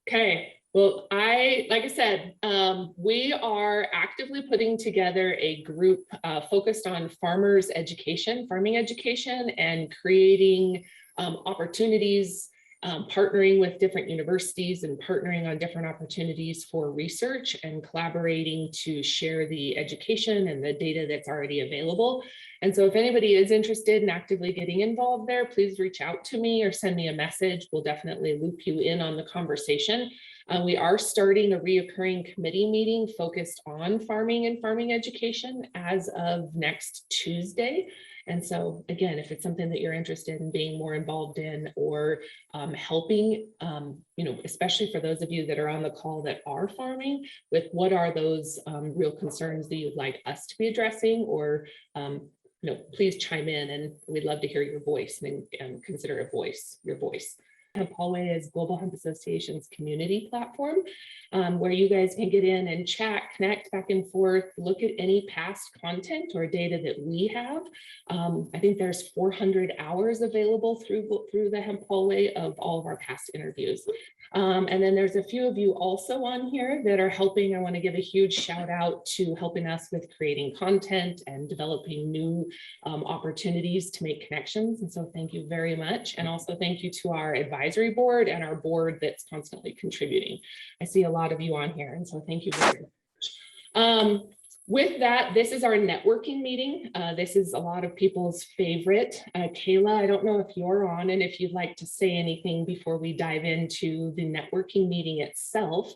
Okay. Well, like I said, we are actively putting together a group focused on farmers education, farming education, and creating opportunities, partnering with different universities and partnering on different opportunities for research and collaborating to share the education and the data that's already available. And so if anybody is interested in actively getting involved there, please reach out to me or send me a message. We'll definitely loop you in on the conversation. We are starting a reoccurring committee meeting focused on farming and farming education as of next Tuesday. And so again, if it's something that you're interested in being more involved in or helping, especially for those of you that are on the call that are farming, with what are those real concerns that you'd like us to be addressing, or please chime in, and we'd love to hear your voice and consider your voice. Hemp Hallway is Global Hemp Association's community platform, where you guys can get in and chat, connect back and forth, look at any past content or data that we have. I think there's 400 hours available through the Hemp Hallway of all of our past interviews. And then there's a few of you also on here that are helping. I want to give a huge shout out to helping us with creating content and developing new opportunities to make connections. And so thank you very much. And also thank you to our advisory board and our board that's constantly contributing. I see a lot of you on here, and so thank you very much. With that, this is our networking meeting. This is a lot of people's favorite. Kayla, I don't know if you're on and if you'd like to say anything before we dive into the networking meeting itself,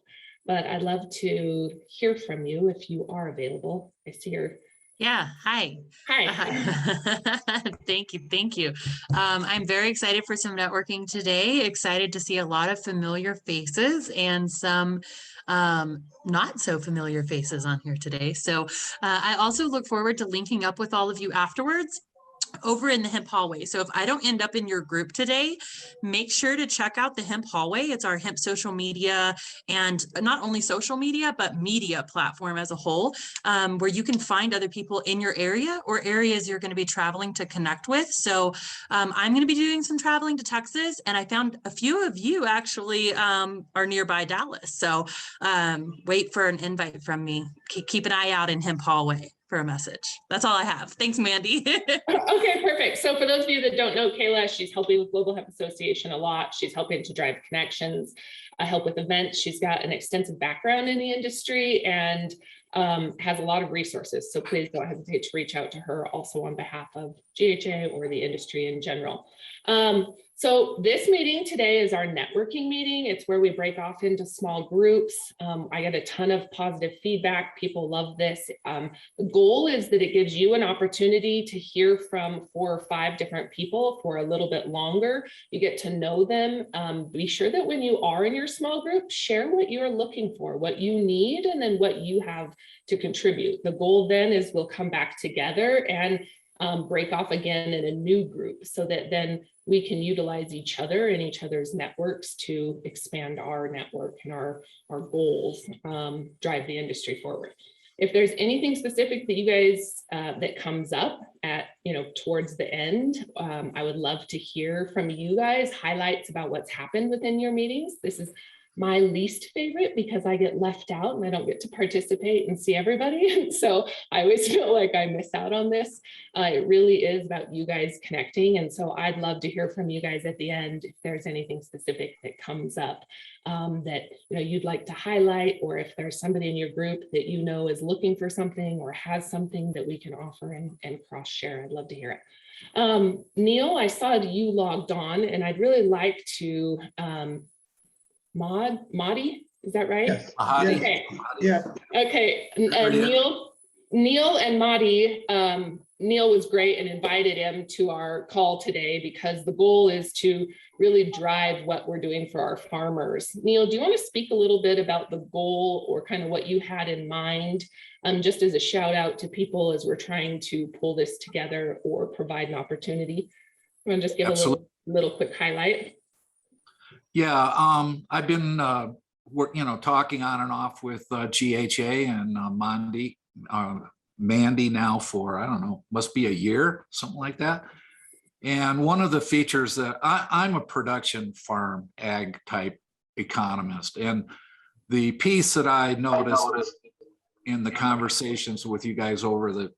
but I'd love to hear from you if you are available. I see your Yeah. Hi. Hi. Thank you. I'm very excited for some networking today. Excited to see a lot of familiar faces and some not so familiar faces on here today. So I also look forward to linking up with all of you afterwards over in the Hemp Hallway. So if I don't end up in your group today, make sure to check out the Hemp Hallway. It's our hemp social media, and not only social media, but media platform as a whole, where you can find other people in your area or areas you're going to be traveling to connect with. So I'm going to be doing some traveling to Texas, and I found a few of you actually are nearby Dallas. So wait for an invite from me. Keep an eye out in Hemp Hallway for a message. That's all I have. Thanks, Mandy. Okay, perfect. So for those of you that don't know Kayla, she's helping with Global Hemp Association a lot. She's helping to drive connections, help with events. She's got an extensive background in the industry and has a lot of resources. So please don't hesitate to reach out to her also on behalf of GHA or the industry in general. So this meeting today is our networking meeting. It's where we break off into small groups. I get a ton of positive feedback. People love this. The goal is that it gives you an opportunity to hear from 4 or 5 different people for a little bit longer. You get to know them. Be sure that when you are in your small group, share what you're looking for, what you need, and then what you have to contribute. The goal then is we'll come back together and break off again in a new group so that then we can utilize each other and each other's networks to expand our network and our goals, drive the industry forward. If there's anything specific that you guys that comes up at towards the end, I would love to hear from you guys, highlights about what's happened within your meetings. This is my least favorite because I get left out and I don't get to participate and see everybody. And so I always feel like I miss out on this. It really is about you guys connecting. And so I'd love to hear from you guys at the end if there's anything specific that comes up that you'd like to highlight, or if there's somebody in your group that is looking for something or has something that we can offer and cross share. I'd love to hear it. Neil, I saw you logged on and I'd really like to Madi, is that right? Yes. Okay. Yeah. Okay. Neil and Madi, Neil was great and invited him to our call today because the goal is to really drive what we're doing for our farmers. Neil, do you want to speak a little bit about the goal or kind of what you had in mind, just as a shout out to people as we're trying to pull this together or provide an opportunity? You want to just give a little quick highlight? Yeah, I've been talking on and off with GHA and Mandy now for, I don't know, must be a year, something like that. And one of the features that I'm a production farm ag type economist. And the piece that I noticed in the conversations with you guys over the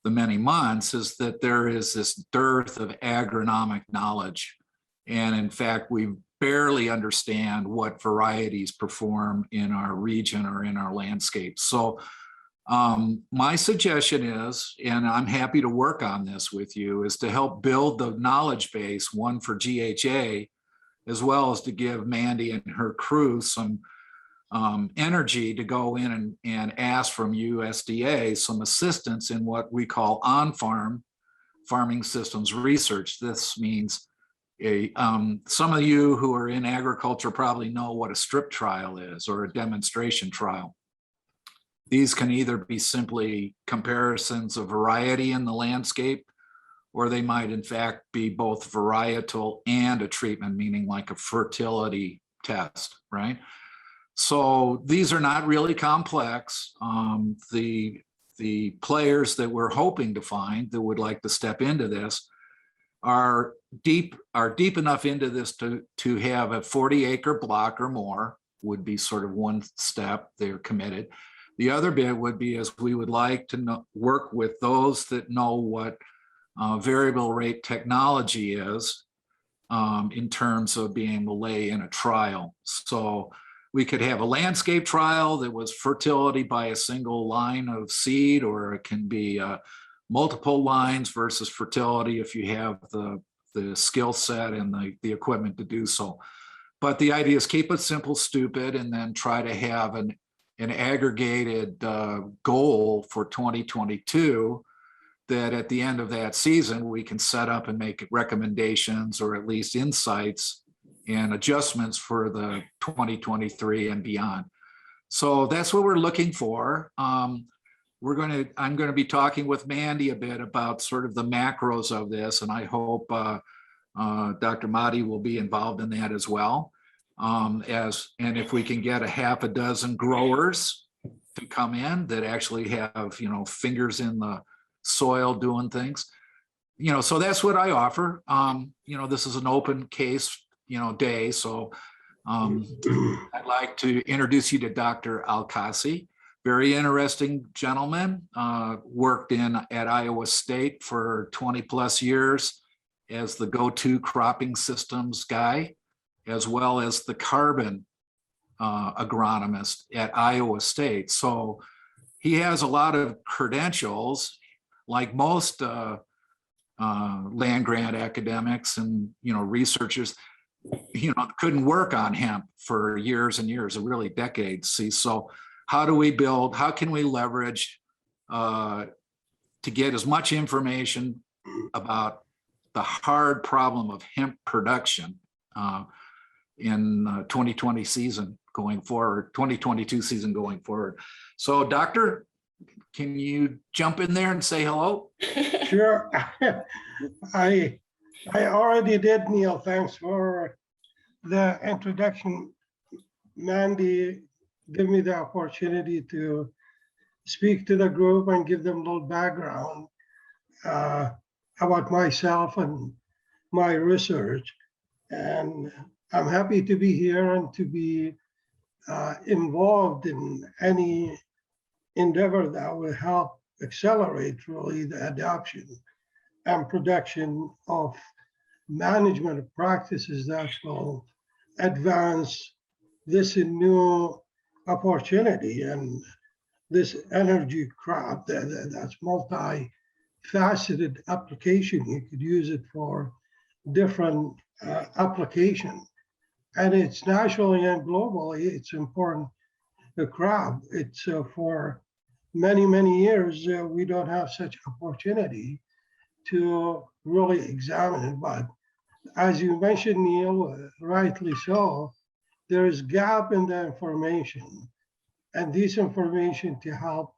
many months is that there is this dearth of agronomic knowledge. And in fact, we barely understand what varieties perform in our region or in our landscape. So my suggestion is, and I'm happy to work on this with you, is to help build the knowledge base, one for GHA, as well as to give Mandy and her crew some energy to go in and ask from USDA some assistance in what we call on-farm farming systems research. This means some of you who are in agriculture probably know what a strip trial is or a demonstration trial. These can either be simply comparisons of variety in the landscape, or they might in fact be both varietal and a treatment, meaning like a fertility test, right? So these are not really complex. The players that we're hoping to find that would like to step into this are deep enough into this to have a 40-acre block or more, would be sort of one step. They're committed. The other bit would be, as we would like to work with those that know what variable rate technology is in terms of being able to lay in a trial. So we could have a landscape trial that was fertility by a single line of seed, or it can be multiple lines versus fertility if you have the skill set and the equipment to do so. But the idea is keep it simple, stupid, and then try to have an aggregated goal for 2022 that at the end of that season, we can set up and make recommendations or at least insights and adjustments for the 2023 and beyond. So that's what we're looking for. I'm going to be talking with Mandy a bit about sort of the macros of this, and I hope Dr. Mahdi will be involved in that as well. And if we can get a half a dozen growers to come in that actually have, fingers in the soil doing things, so that's what I offer. This is an open case, day. So I'd like to introduce you to Dr. Alkasi, very interesting gentleman, worked at Iowa State for 20 plus years as the go-to cropping systems guy, as well as the carbon agronomist at Iowa State. So he has a lot of credentials, like most land grant academics and researchers, couldn't work on hemp for years and years, really decades. See, so how can we leverage to get as much information about the hard problem of hemp production in 2020 season going forward, 2022 season going forward. So Doctor, can you jump in there and say hello? Sure. I already did, Neil. Thanks for the introduction. Mandy, give me the opportunity to speak to the group and give them a little background about myself and my research. And I'm happy to be here and to be involved in any endeavor that will help accelerate really the adoption and production of management practices that will advance this new opportunity and this energy crop that's multi-faceted application. You could use it for different application, and it's nationally and globally, it's important. The crop, it's for many years, we don't have such opportunity to really examine it. But as you mentioned, Neil, rightly so, there is gap in the information, and this information to help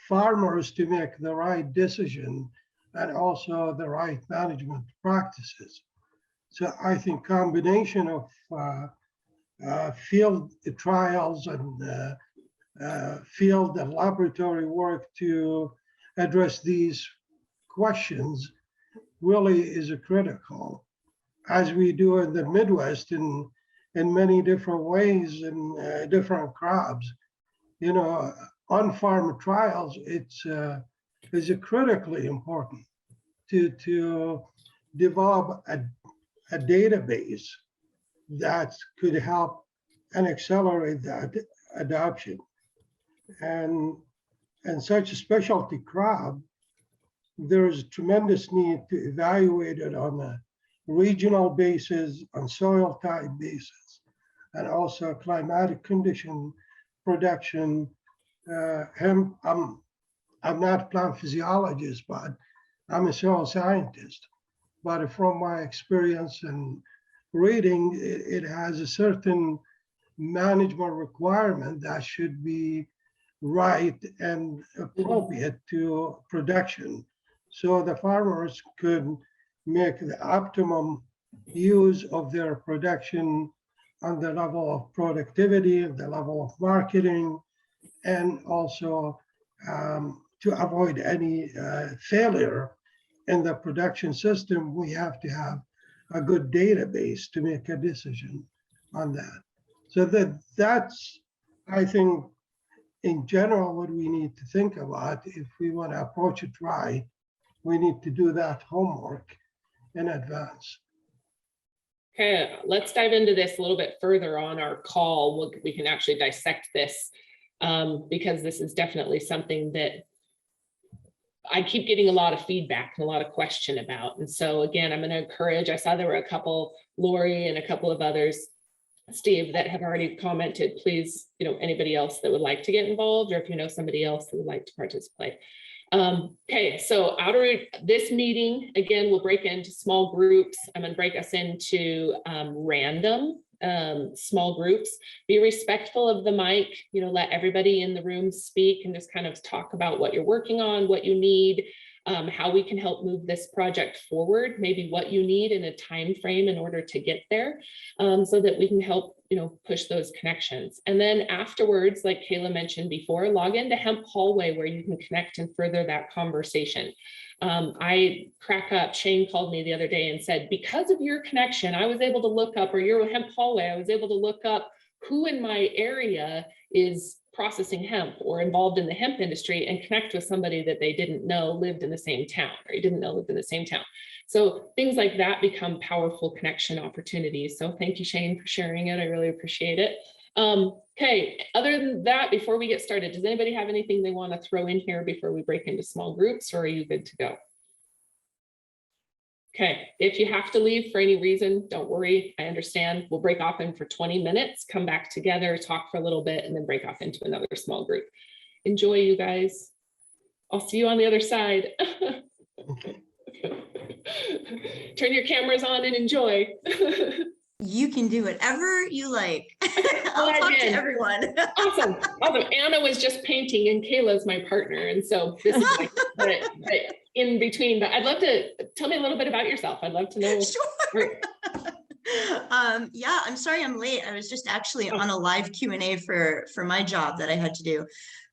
farmers to make the right decision and also the right management practices. So I think combination of field trials and field and laboratory work to address these questions really is critical, as we do in the Midwest in in many different ways in different crops. You know, on-farm trials, is critically important to develop a database that could help and accelerate that adoption. And such a specialty crop, there is tremendous need to evaluate it on a regional basis, on soil type basis, and also climatic condition, production. Hemp, I'm not a plant physiologist, but I'm a soil scientist. But from my experience and reading, it has a certain management requirement that should be right and appropriate to production. So the farmers could make the optimum use of their production on the level of productivity, the level of marketing, and also to avoid any failure in the production system. We have to have a good database to make a decision on that. So that's, I think, in general, what we need to think about. If we want to approach it right, we need to do that homework in advance. Okay, let's dive into this a little bit further on our call. We can actually dissect this because this is definitely something that I keep getting a lot of feedback and a lot of question about. And so again, I'm going to encourage, I saw there were a couple, Lori and a couple of others, Steve, that have already commented. Please, anybody else that would like to get involved, or if you know somebody else that would like to participate. Okay, so out of this meeting, again, we'll break into small groups. I'm going to break us into random small groups. Be respectful of the mic, let everybody in the room speak and just kind of talk about what you're working on, what you need, how we can help move this project forward, maybe what you need in a time frame in order to get there, so that we can help push those connections. And then afterwards, like Kayla mentioned before, log into Hemp Hallway where you can connect and further that conversation. I crack up, Shane called me the other day and said, because of your connection, I was able to look up, or your Hemp Hallway, I was able to look up who in my area is processing hemp or involved in the hemp industry and connect with somebody that they didn't know lived in the same town, or you didn't know lived in the same town. So things like that become powerful connection opportunities. So thank you, Shane, for sharing it. I really appreciate it. Okay, other than that, before we get started, does anybody have anything they want to throw in here before we break into small groups, or are you good to go? Okay, if you have to leave for any reason, don't worry, I understand. We'll break off in for 20 minutes, come back together, talk for a little bit, and then break off into another small group. Enjoy, you guys. I'll see you on the other side. Turn your cameras on and enjoy. You can do whatever you like. I'll talk to everyone. Awesome. Anna was just painting and Kayla's my partner. And so this is like the in between, but I'd love to tell me a little bit about yourself. I'd love to know. Sure. Yeah, I'm sorry I'm late. I was just actually on a live Q&A for my job that I had to do.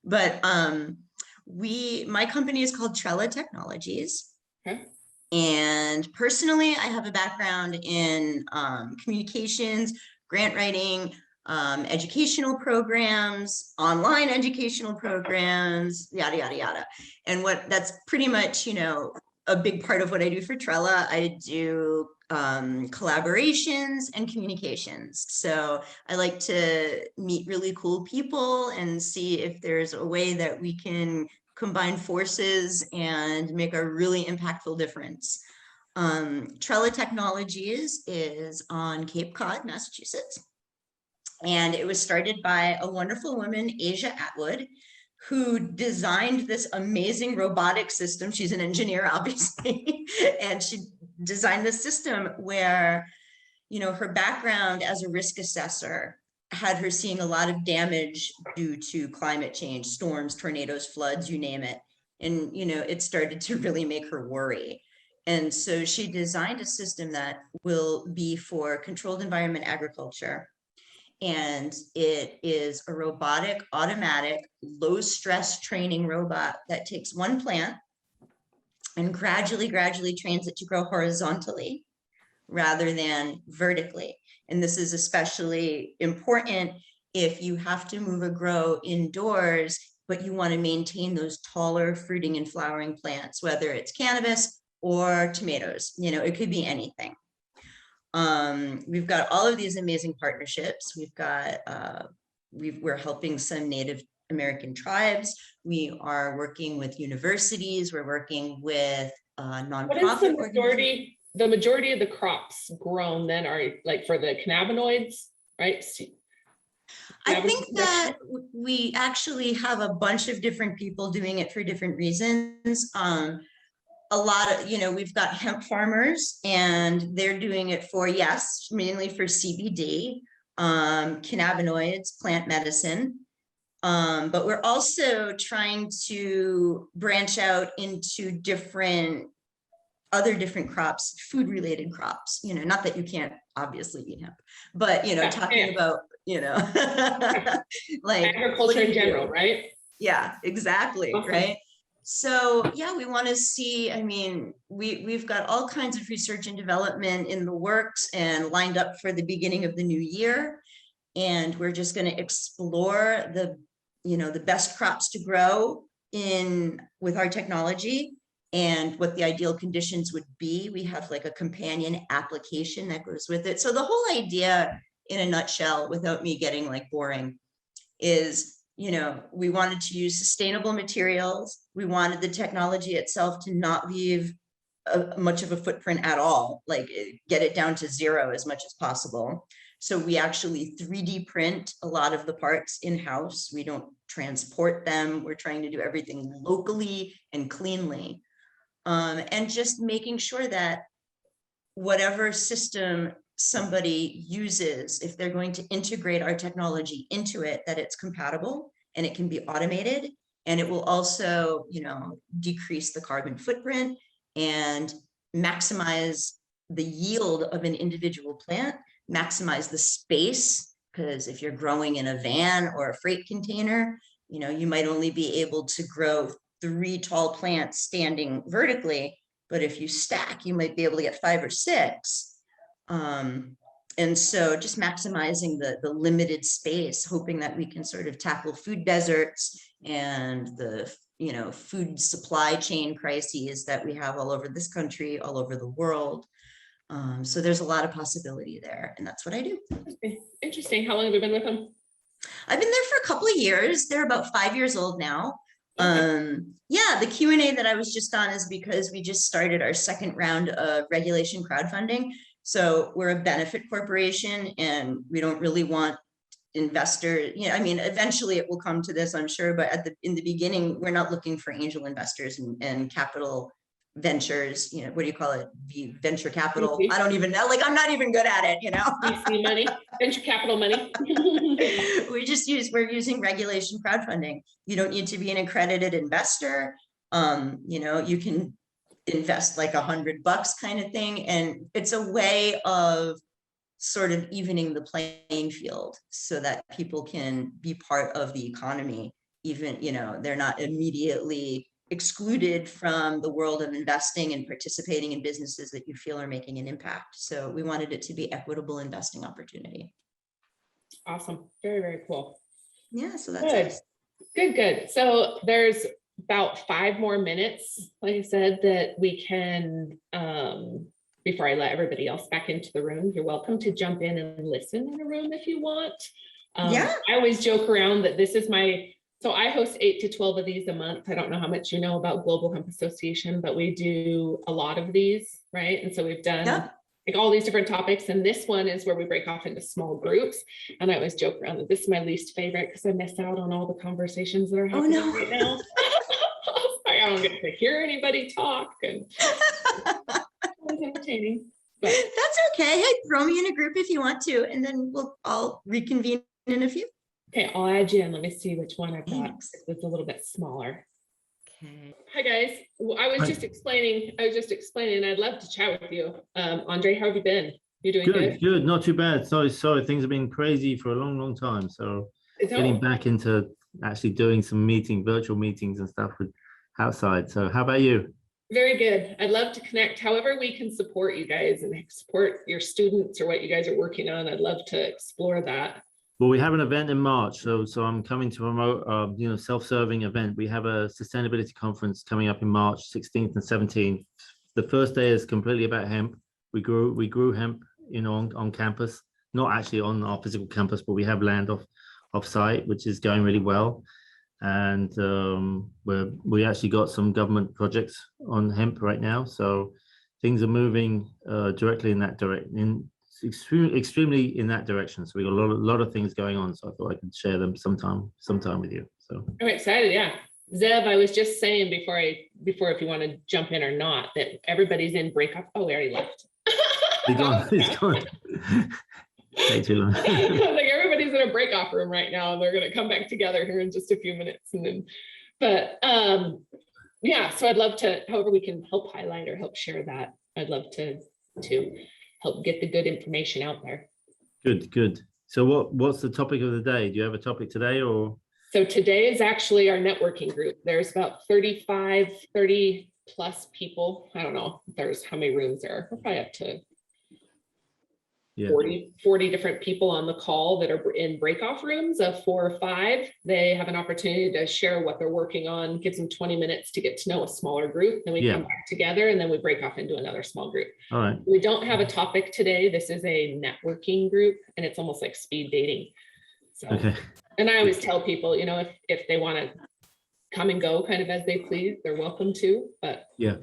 But my company is called Trella Technologies. Okay. And personally, I have a background in communications, grant writing, educational programs, online educational programs, yada, yada, yada. And that's pretty much, a big part of what I do for Trella. I do collaborations and communications. So I like to meet really cool people and see if there's a way that we can combine forces and make a really impactful difference. Trella Technologies is on Cape Cod, Massachusetts. And it was started by a wonderful woman, Asia Atwood, who designed this amazing robotic system. She's an engineer, obviously, and she designed this system where, her background as a risk assessor had her seeing a lot of damage due to climate change, storms, tornadoes, floods, you name it. And, it started to really make her worry. And so she designed a system that will be for controlled environment agriculture. And it is a robotic, automatic, low stress training robot that takes one plant and gradually trains it to grow horizontally rather than vertically. And this is especially important if you have to move a grow indoors, but you want to maintain those taller fruiting and flowering plants, whether it's cannabis or tomatoes, it could be anything. We've got all of these amazing partnerships. We're helping some Native American tribes. We are working with universities. We're working with What is nonprofit organizations. the majority of the crops grown then are like for the cannabinoids, right? I think that we actually have a bunch of different people doing it for different reasons. A lot of, we've got hemp farmers and they're doing it for, yes, mainly for CBD, cannabinoids, plant medicine. But we're also trying to branch out into other different crops, food related crops, not that you can't obviously eat hemp, but, talking about, like agriculture in general, right? Yeah, exactly. Awesome. Right. So yeah, we want to see, we've got all kinds of research and development in the works and lined up for the beginning of the new year. And we're just going to explore the best crops to grow with our technology and what the ideal conditions would be. We have like a companion application that goes with it. So the whole idea in a nutshell, without me getting like boring, is we wanted to use sustainable materials. We wanted the technology itself to not leave much of a footprint at all, like get it down to zero as much as possible. So we actually 3D print a lot of the parts in-house. We don't transport them. We're trying to do everything locally and cleanly. And just making sure that whatever system somebody uses, if they're going to integrate our technology into it, that it's compatible and it can be automated, and it will also, decrease the carbon footprint and maximize the yield of an individual plant, maximize the space, because if you're growing in a van or a freight container, you might only be able to grow 3 tall plants standing vertically, but if you stack, you might be able to get 5 or 6. And so just maximizing the limited space, hoping that we can sort of tackle food deserts and the food supply chain crises that we have all over this country, all over the world. So there's a lot of possibility there, and that's what I do. Interesting. How long have you been with them? I've been there for a couple of years. They're about 5 years old now. Yeah, the Q&A that I was just on is because we just started our second round of regulation crowdfunding. So we're a benefit corporation and we don't really want investors, eventually it will come to this, I'm sure, but in the beginning, we're not looking for angel investors and capital ventures, what do you call it? Venture capital. I don't even know, like, I'm not even good at it, VC money, venture capital money. We're using regulation crowdfunding. You don't need to be an accredited investor. You can invest like $100 kind of thing. And it's a way of sort of evening the playing field so that people can be part of the economy. Even, they're not immediately excluded from the world of investing and participating in businesses that you feel are making an impact. So we wanted it to be equitable investing opportunity. Awesome. Very, very cool. Yeah, so that's good. Good. So there's about 5 more minutes, like I said, that we can, before I let everybody else back into the room. You're welcome to jump in and listen in the room if you want. Yeah. I always joke around that this is so I host 8 to 12 of these a month. I don't know how much you know about Global Hemp Association, but we do a lot of these, right? And so we've done like all these different topics. And this one is where we break off into small groups. And I always joke around that this is my least favorite because I miss out on all the conversations that are happening right now. I don't get to hear anybody talk, and it's entertaining. But that's okay. Hey, throw me in a group if you want to, and then I'll reconvene in a few. Okay, I'll add you in. Let me see which one I've got. Thanks. It's a little bit smaller. Okay. Hi guys. Well, I was just explaining. I'd love to chat with you. Andre, how have you been? You doing good? Good. Not too bad. Sorry. Things have been crazy for a long time. So getting back into actually doing some virtual meetings and stuff with outside. So how about you? Very good. I'd love to connect however we can support you guys and support your students or what you guys are working on. I'd love to explore that. Well, we have an event in March, so I'm coming to promote, self-serving event. We have a sustainability conference coming up in March 16th and 17th. The first day is completely about hemp. We grew hemp, on campus, not actually on our physical campus, but we have land off site, which is going really well. And we actually got some government projects on hemp right now, so things are moving directly in that direction, extremely in that direction. So we got a lot of things going on, so I thought I could share them sometime with you. So I'm excited. Yeah. Zev, I was just saying before if you want to jump in or not, that everybody's in breakup. Oh, we already left. he's gone. Take too long. Like everybody's in a breakoff room right now, and they're going to come back together here in just a few minutes. And then, yeah, so I'd love to, however we can help highlight or help share that. I'd love to help get the good information out there. Good. So what's the topic of the day? Do you have a topic today, or? So today is actually our networking group. There's about 30 plus people. I don't know there's how many rooms there are. We're probably up to 40 different people on the call that are in breakoff rooms of 4 or 5. They have an opportunity to share what they're working on, gives them 20 minutes to get to know a smaller group. Then we come back together and then we break off into another small group. All right. We don't have a topic today. This is a networking group and it's almost like speed dating. So, okay. And I always tell people, if they want to come and go kind of as they please, they're welcome to, but. Yeah.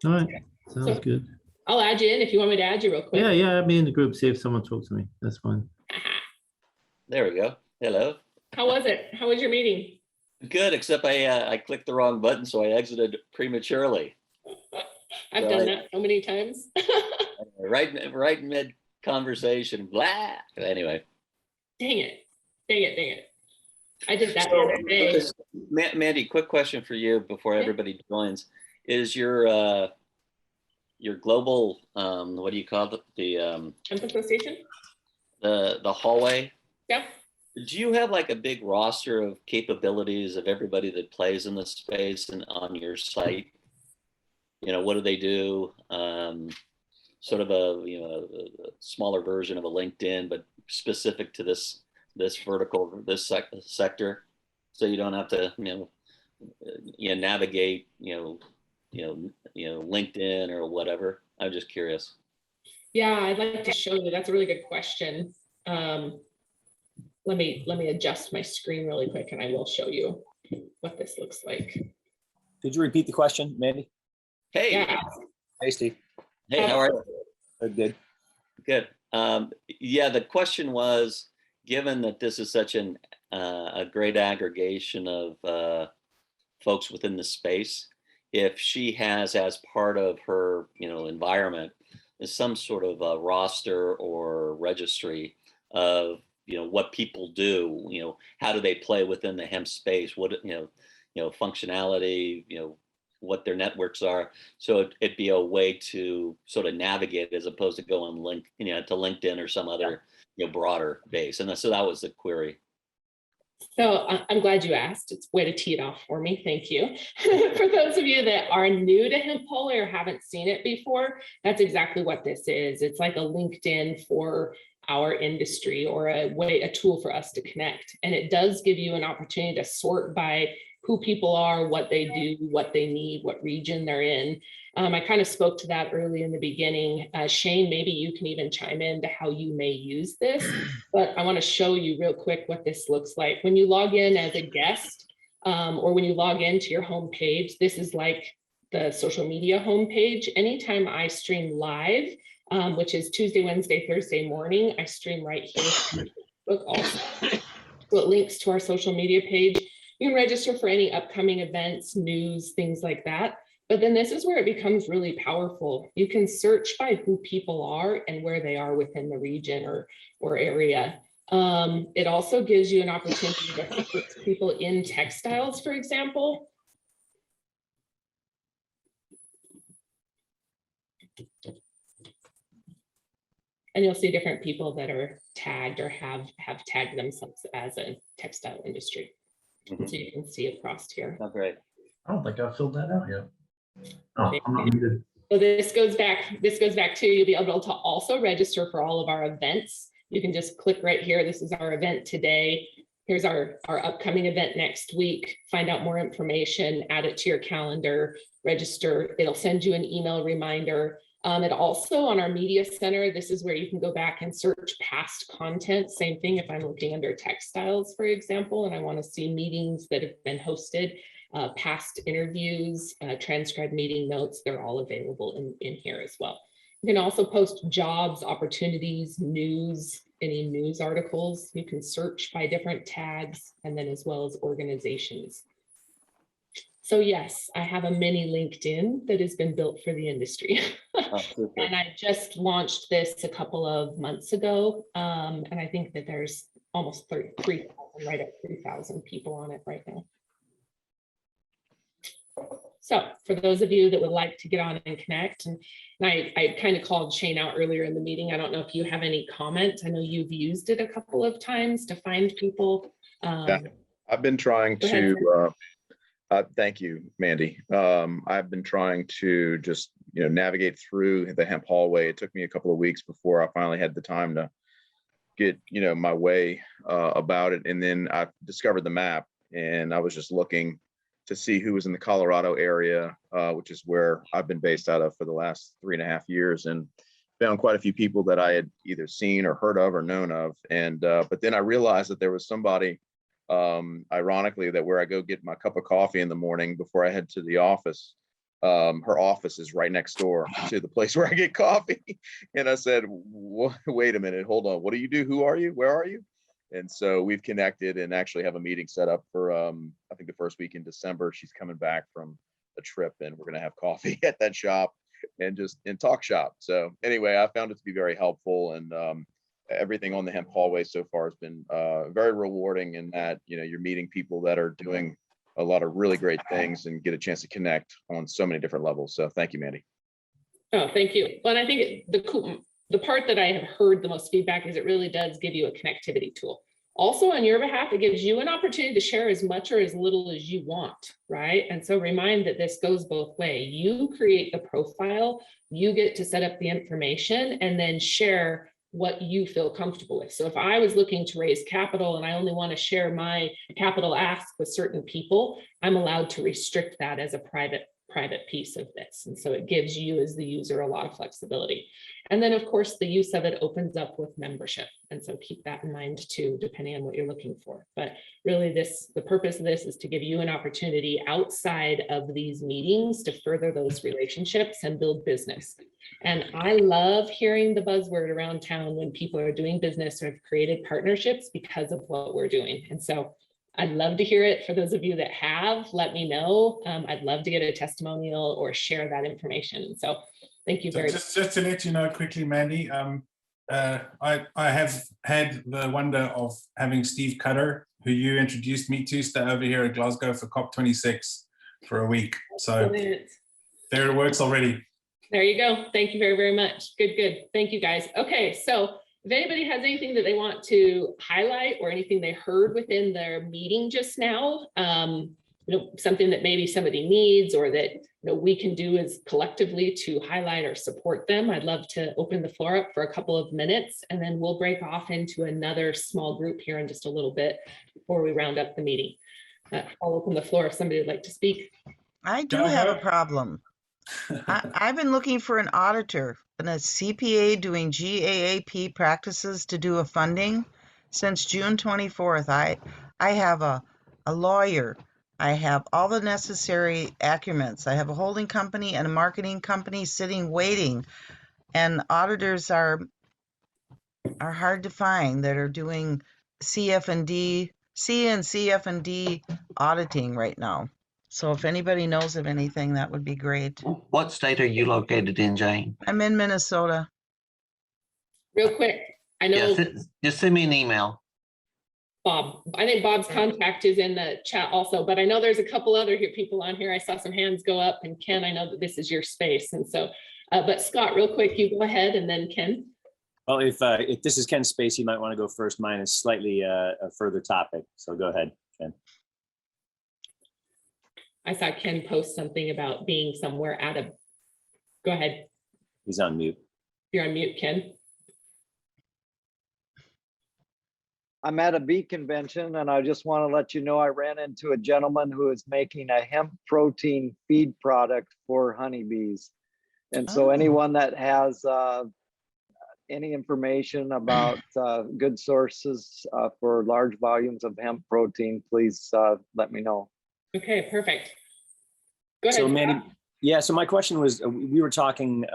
All right. Sounds good. I'll add you in if you want me to add you real quick. Yeah, add me in the group, see if someone talks to me. That's fine. There we go. Hello. How was it? How was your meeting? Good, except I clicked the wrong button, so I exited prematurely. I've done that so many times. right mid conversation, blah. Anyway. Dang it. I did that the other day. Mandy, quick question for you before everybody joins. Is your global, what do you call it? The Hemp Association? The hallway? Yeah. Do you have like a big roster of capabilities of everybody that plays in this space and on your site? What do they do? Sort of a smaller version of a LinkedIn, but specific to this vertical, this sector, so you don't have to navigate LinkedIn or whatever. I'm just curious. Yeah, I'd like to show you. That's a really good question. Let me adjust my screen really quick and I will show you what this looks like. Could you repeat the question, Mandy? Hey. Yeah. Hey, Steve. Hey, how are you? Good. Good. Yeah, the question was, given that this is such a great aggregation of folks within the space, if she has as part of her environment is some sort of a roster or registry of what people do, how do they play within the hemp space, what functionality, what their networks are, so it'd be a way to sort of navigate as opposed to go on to LinkedIn or some other broader base. And so that was the query. So I'm glad you asked. It's a way to tee it off for me. Thank you. For those of you that are new to Hemp Hallway or haven't seen it before, that's exactly what this is. It's like a LinkedIn for our industry, or a tool for us to connect. And it does give you an opportunity to sort by who people are, what they do, what they need, what region they're in. I kind of spoke to that early in the beginning. Shane, maybe you can even chime in to how you may use this, but I want to show you real quick what this looks like. When you log in as a guest, or when you log into your home page, this is like the social media homepage. Anytime I stream live, which is Tuesday, Wednesday, Thursday morning, I stream right here on Facebook also. So it links to our social media page. You can register for any upcoming events, news, things like that. But then this is where it becomes really powerful. You can search by who people are and where they are within the region or area. It also gives you an opportunity to search people in textiles, for example. And you'll see different people that are tagged or have tagged themselves as a textile industry. So you can see across here. Oh, great. I don't think I filled that out yet. Oh, I'm not muted. So this goes back to, you'll be able to also register for all of our events. You can just click right here. This is our event today. Here's our upcoming event next week. Find out more information, add it to your calendar, register. It'll send you an email reminder. And also on our media center, this is where you can go back and search past content. Same thing if I'm looking under textiles, for example, and I want to see meetings that have been hosted, past interviews, transcribed meeting notes, they're all available in here as well. You can also post jobs, opportunities, news, any news articles. You can search by different tags, and then as well as organizations. So yes, I have a mini LinkedIn that has been built for the industry. Oh, super. And I just launched this a couple of months ago. And I think that there's almost 3,000, right at 3,000 people on it right now. So for those of you that would like to get on and connect, and I kind of called Shane out earlier in the meeting. I don't know if you have any comment. I know you've used it a couple of times to find people. Yeah, I've been trying Go ahead, to, thank you, Mandy. I've been trying to just, navigate through the hemp hallway. It took me a couple of weeks before I finally had the time to get, my way about it. And then I discovered the map, and I was just looking to see who was in the Colorado area, which is where I've been based out of for the last 3.5 years, and found quite a few people that I had either seen or heard of or known of. And but then I realized that there was somebody, ironically, that where I go get my cup of coffee in the morning before I head to the office, her office is right next door to the place where I get coffee. And I said, wait a minute, hold on, what do you do? Who are you? Where are you? And so we've connected and actually have a meeting set up for, I think the first week in December. She's coming back from a trip, and we're going to have coffee at that shop and talk shop. So anyway, I found it to be very helpful, and everything on the hemp hallway so far has been very rewarding in that, you're meeting people that are doing a lot of really great things and get a chance to connect on so many different levels. So thank you, Mandy. Oh, thank you. Well, I think the part that I have heard the most feedback is it really does give you a connectivity tool. Also, on your behalf, it gives you an opportunity to share as much or as little as you want, right? And so remind that this goes both ways. You create the profile, you get to set up the information, and then share what you feel comfortable with. So if I was looking to raise capital and I only want to share my capital ask with certain people, I'm allowed to restrict that as a private piece of this. And so it gives you as the user a lot of flexibility. And then of course, the use of it opens up with membership. And so keep that in mind too, depending on what you're looking for. But really the purpose of this is to give you an opportunity outside of these meetings to further those relationships and build business. And I love hearing the buzzword around town when people are doing business or have created partnerships because of what we're doing. And so I'd love to hear it. For those of you that have, let me know. I'd love to get a testimonial or share that information. So thank you very much. Just to let you know quickly, Mandy, I have had the wonder of having Steve Cutter, who you introduced me to, stay over here at Glasgow for COP26 for a week. So Brilliant. there it works already. There you go. Thank you very, very much. Good. Thank you guys. Okay, so if anybody has anything that they want to highlight or anything they heard within their meeting just now, something that maybe somebody needs or that we can do as collectively to highlight or support them, I'd love to open the floor up for a couple of minutes, and then we'll break off into another small group here in just a little bit before we round up the meeting. I'll open the floor if somebody would like to speak. I do have a problem. I've been looking for an auditor and a CPA doing GAAP practices to do a funding since June 24th. I have a lawyer. I have all the necessary acumens. I have a holding company and a marketing company sitting waiting, and auditors are hard to find that are doing C and CF&D auditing right now. So if anybody knows of anything, that would be great. What state are you located in, Jane? I'm in Minnesota. Real quick, I know Yeah, just send me an email. Bob. I think Bob's contact is in the chat also, but I know there's a couple other people on here. I saw some hands go up, and Ken, I know that this is your space. And so, but Scott, real quick, you go ahead, and then Ken. Well, if this is Ken's space, you might want to go first. Mine is slightly a further topic, so go ahead, Ken. I saw Ken post something about being somewhere at a, go ahead. He's on mute. You're on mute, Ken. I'm at a bee convention and I just want to let you know I ran into a gentleman who is making a hemp protein feed product for honeybees. And so Oh. anyone that has any information about good sources for large volumes of hemp protein, please let me know. Okay, perfect. Go ahead. So Mandy, Scott. yeah, so my question was, we were talking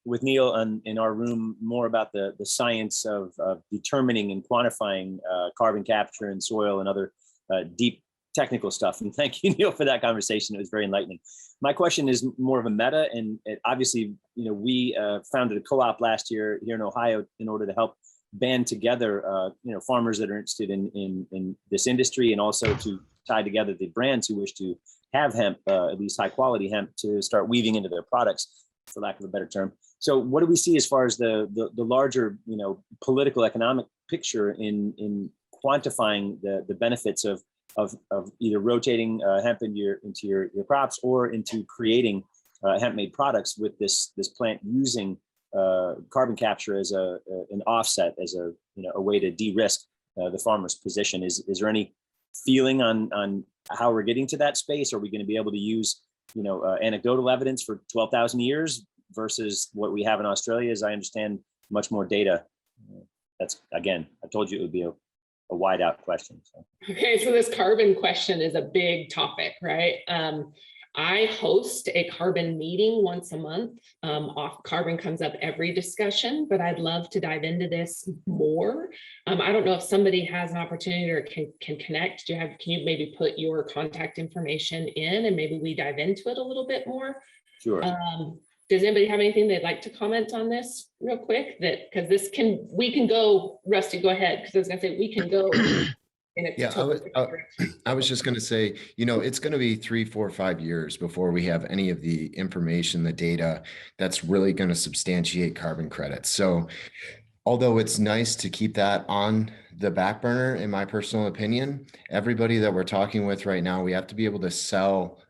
with Neil in our room more about the science of determining and quantifying carbon capture in soil and other deep technical stuff. And thank you, Neil, for that conversation. It was very enlightening. My question is more of a meta, and obviously, we founded a co-op last year here in Ohio in order to help band together, farmers that are interested in this industry, and also to tie together the brands who wish to have hemp, at least high quality hemp, to start weaving into their products, for lack of a better term. So what do we see as far as the larger, political economic picture in quantifying the benefits of either rotating hemp into your crops or into creating hemp-made products with this plant using carbon capture as an offset, as a way to de-risk the farmer's position? Is there any feeling on how we're getting to that space? Are we going to be able to use anecdotal evidence for 12,000 years versus what we have in Australia? As I understand, much more data. That's, again, I told you it would be a wide out question. So. Okay, so this carbon question is a big topic, right? I host a carbon meeting once a month. Carbon comes up every discussion, but I'd love to dive into this more. I don't know if somebody has an opportunity or can connect. Can you maybe put your contact information in and maybe we dive into it a little bit more? Sure. Does anybody have anything they'd like to comment on this real quick? Because we can go, Rusty, go ahead, because I was gonna say we can go. Yeah, I was just going to say, it's going to be 3, 4, 5 years before we have any of the information, the data that's really going to substantiate carbon credits. So although it's nice to keep that on the back burner, in my personal opinion, everybody that we're talking with right now, we have to be able to sell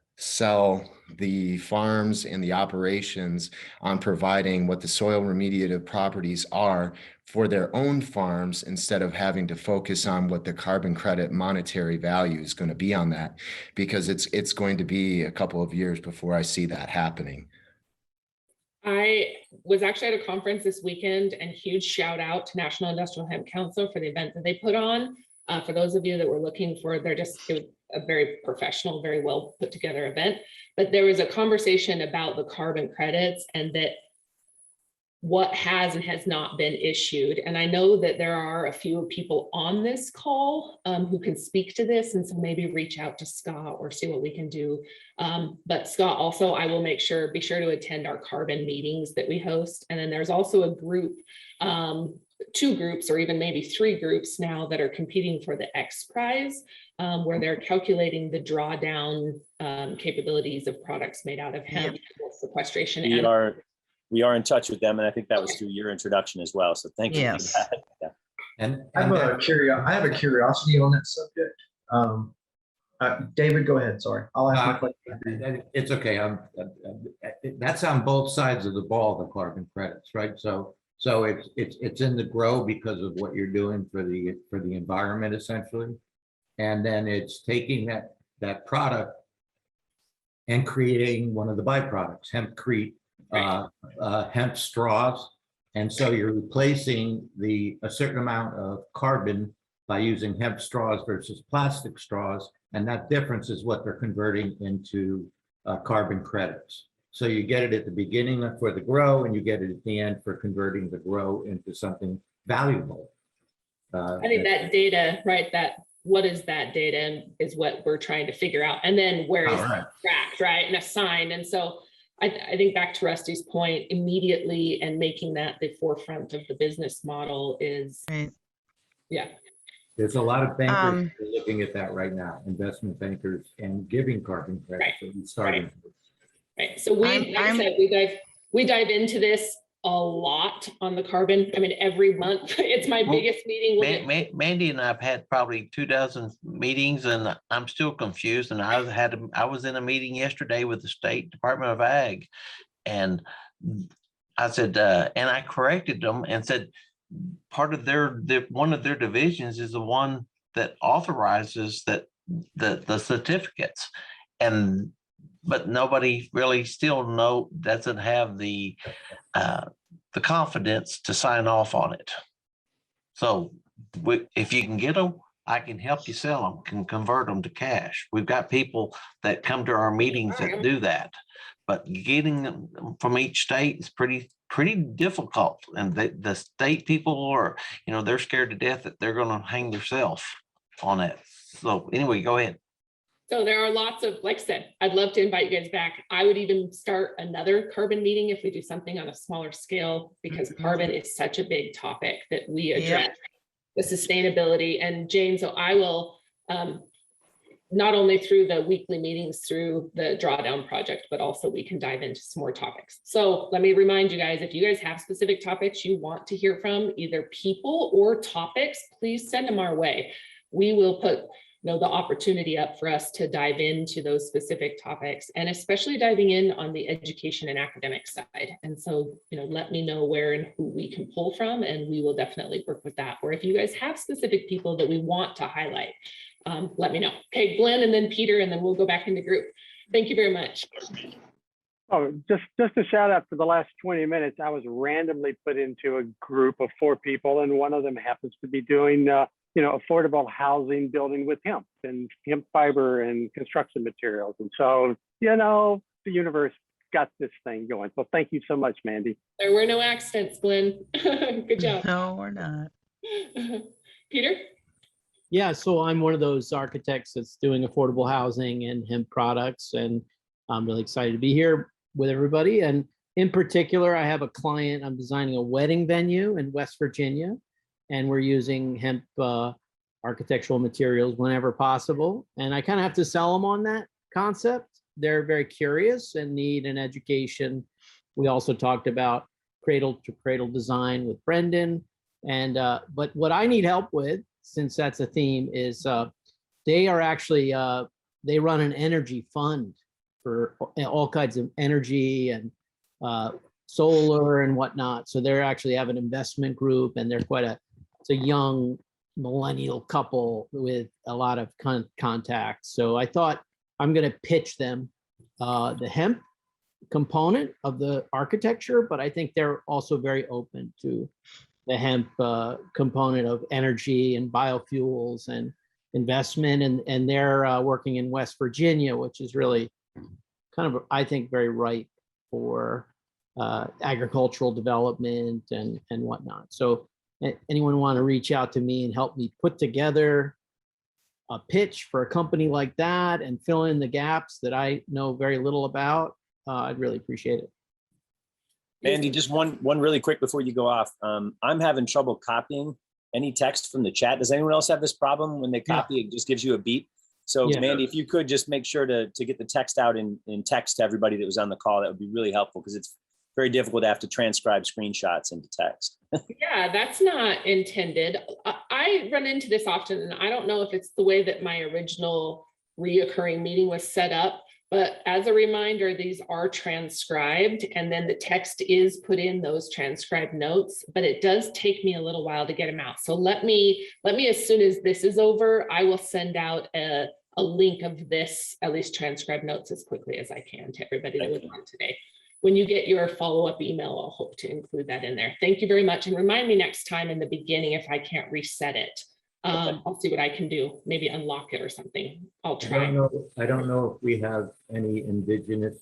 the farms and the operations on providing what the soil remediative properties are for their own farms, instead of having to focus on what the carbon credit monetary value is going to be on that, because it's going to be a couple of years before I see that happening. I was actually at a conference this weekend, and huge shout out to National Industrial Hemp Council for the event that they put on. For those of you that were looking for, it was a very professional, very well put together event. But there was a conversation about the carbon credits and that what has and has not been issued. And I know that there are a few people on this call who can speak to this. And so maybe reach out to Scott or see what we can do. But Scott, also, I will be sure to attend our carbon meetings that we host. And then there's also a group, 2 groups, or even maybe 3 groups now that are competing for the X Prize, where they're calculating the drawdown capabilities of products made out of hemp, sequestration. We are in touch with them, and I think that was through your introduction as well. So thank you. Yes. For that. Yeah. And I have a curiosity on that subject. David, go ahead. Sorry, I'll ask my question. It's okay. That's on both sides of the ball, the carbon credits, right? So it's in the grow because of what you're doing for the environment, essentially, and then it's taking that product and creating one of the byproducts, hempcrete. Hemp straws, and so you're replacing a certain amount of carbon by using hemp straws versus plastic straws, and that difference is what they're converting into carbon credits. So you get it at the beginning for the grow, and you get it at the end for converting the grow into something valuable. I think that data, right? What is that data is what we're trying to figure out, and then where is it tracked, right, and assigned, and so. I think back to Rusty's point, immediately and making that the forefront of the business model is, yeah. There's a lot of bankers who are looking at that right now, investment bankers, and giving carbon credits. Right. So we dive into this a lot on the carbon. I mean, every month, it's my biggest meeting. We'll get- Mandy and I've had probably 24 meetings, and I'm still confused. And I was in a meeting yesterday with the State Department of Ag, and I said, and I corrected them and said, part of one of their divisions is the one that authorizes that the certificates, but nobody really still doesn't have the confidence to sign off on it. So if you can get them, I can help you sell them, can convert them to cash. We've got people that come to our meetings that do that, but getting them from each state is pretty difficult. And the state people are, they're scared to death that they're going to hang themselves on that. So anyway, go ahead. So there are lots of, like I said, I'd love to invite you guys back. I would even start another carbon meeting if we do something on a smaller scale, because carbon is such a big topic that we address. The sustainability. And Jane, so I will, not only through the weekly meetings through the drawdown project, but also we can dive into some more topics. So let me remind you guys, if you guys have specific topics you want to hear from, either people or topics, please send them our way. We will put the opportunity up for us to dive into those specific topics, and especially diving in on the education and academic side. And so, let me know where and who we can pull from, and we will definitely work with that. Or if you guys have specific people that we want to highlight, let me know. Okay, Glenn, and then Peter, and then we'll go back into group. Thank you very much. Oh, just a shout out for the last 20 minutes. I was randomly put into a group of 4 people, and one of them happens to be doing affordable housing building with hemp and hemp fiber and construction materials. And so, the universe got this thing going. So thank you so much, Mandy. There were no accidents, Glenn. Good job. No, we're not. Peter? Yeah, so I'm one of those architects that's doing affordable housing and hemp products, and I'm really excited to be here with everybody. And in particular, I have a client, I'm designing a wedding venue in West Virginia, and we're using hemp architectural materials whenever possible. And I kind of have to sell them on that concept. They're very curious and need an education. We also talked about cradle to cradle design with Brendan. And but what I need help with, since that's a theme, is they are actually, they run an energy fund for all kinds of energy and solar and whatnot. So they're actually have an investment group, and they're it's a young millennial couple with a lot of contacts. So I thought I'm going to pitch them the hemp component of the architecture, but I think they're also very open to the hemp component of energy and biofuels and investment. And they're working in West Virginia, which is really kind of, I think, very ripe for agricultural development and whatnot. So anyone want to reach out to me and help me put together a pitch for a company like that and fill in the gaps that I know very little about, I'd really appreciate it. Mandy, just one really quick before you go off. I'm having trouble copying any text from the chat. Does anyone else have this problem? When they copy, it just gives you a beep. So Mandy, if you could just make sure to get the text out in text to everybody that was on the call, that would be really helpful, because it's very difficult to have to transcribe screenshots into text. Yeah, that's not intended. I run into this often, and I don't know if it's the way that my original reoccurring meeting was set up, but as a reminder, these are transcribed, and then the text is put in those transcribed notes, but it does take me a little while to get them out. So let me, as soon as this is over, I will send out a link of this, at least transcribed notes, as quickly as I can to everybody that was on today. When you get your follow-up email, I'll hope to include that in there. Thank you very much. And remind me next time in the beginning if I can't reset it. I'll see what I can do. Maybe unlock it or something. I'll try. I don't know if we have any indigenous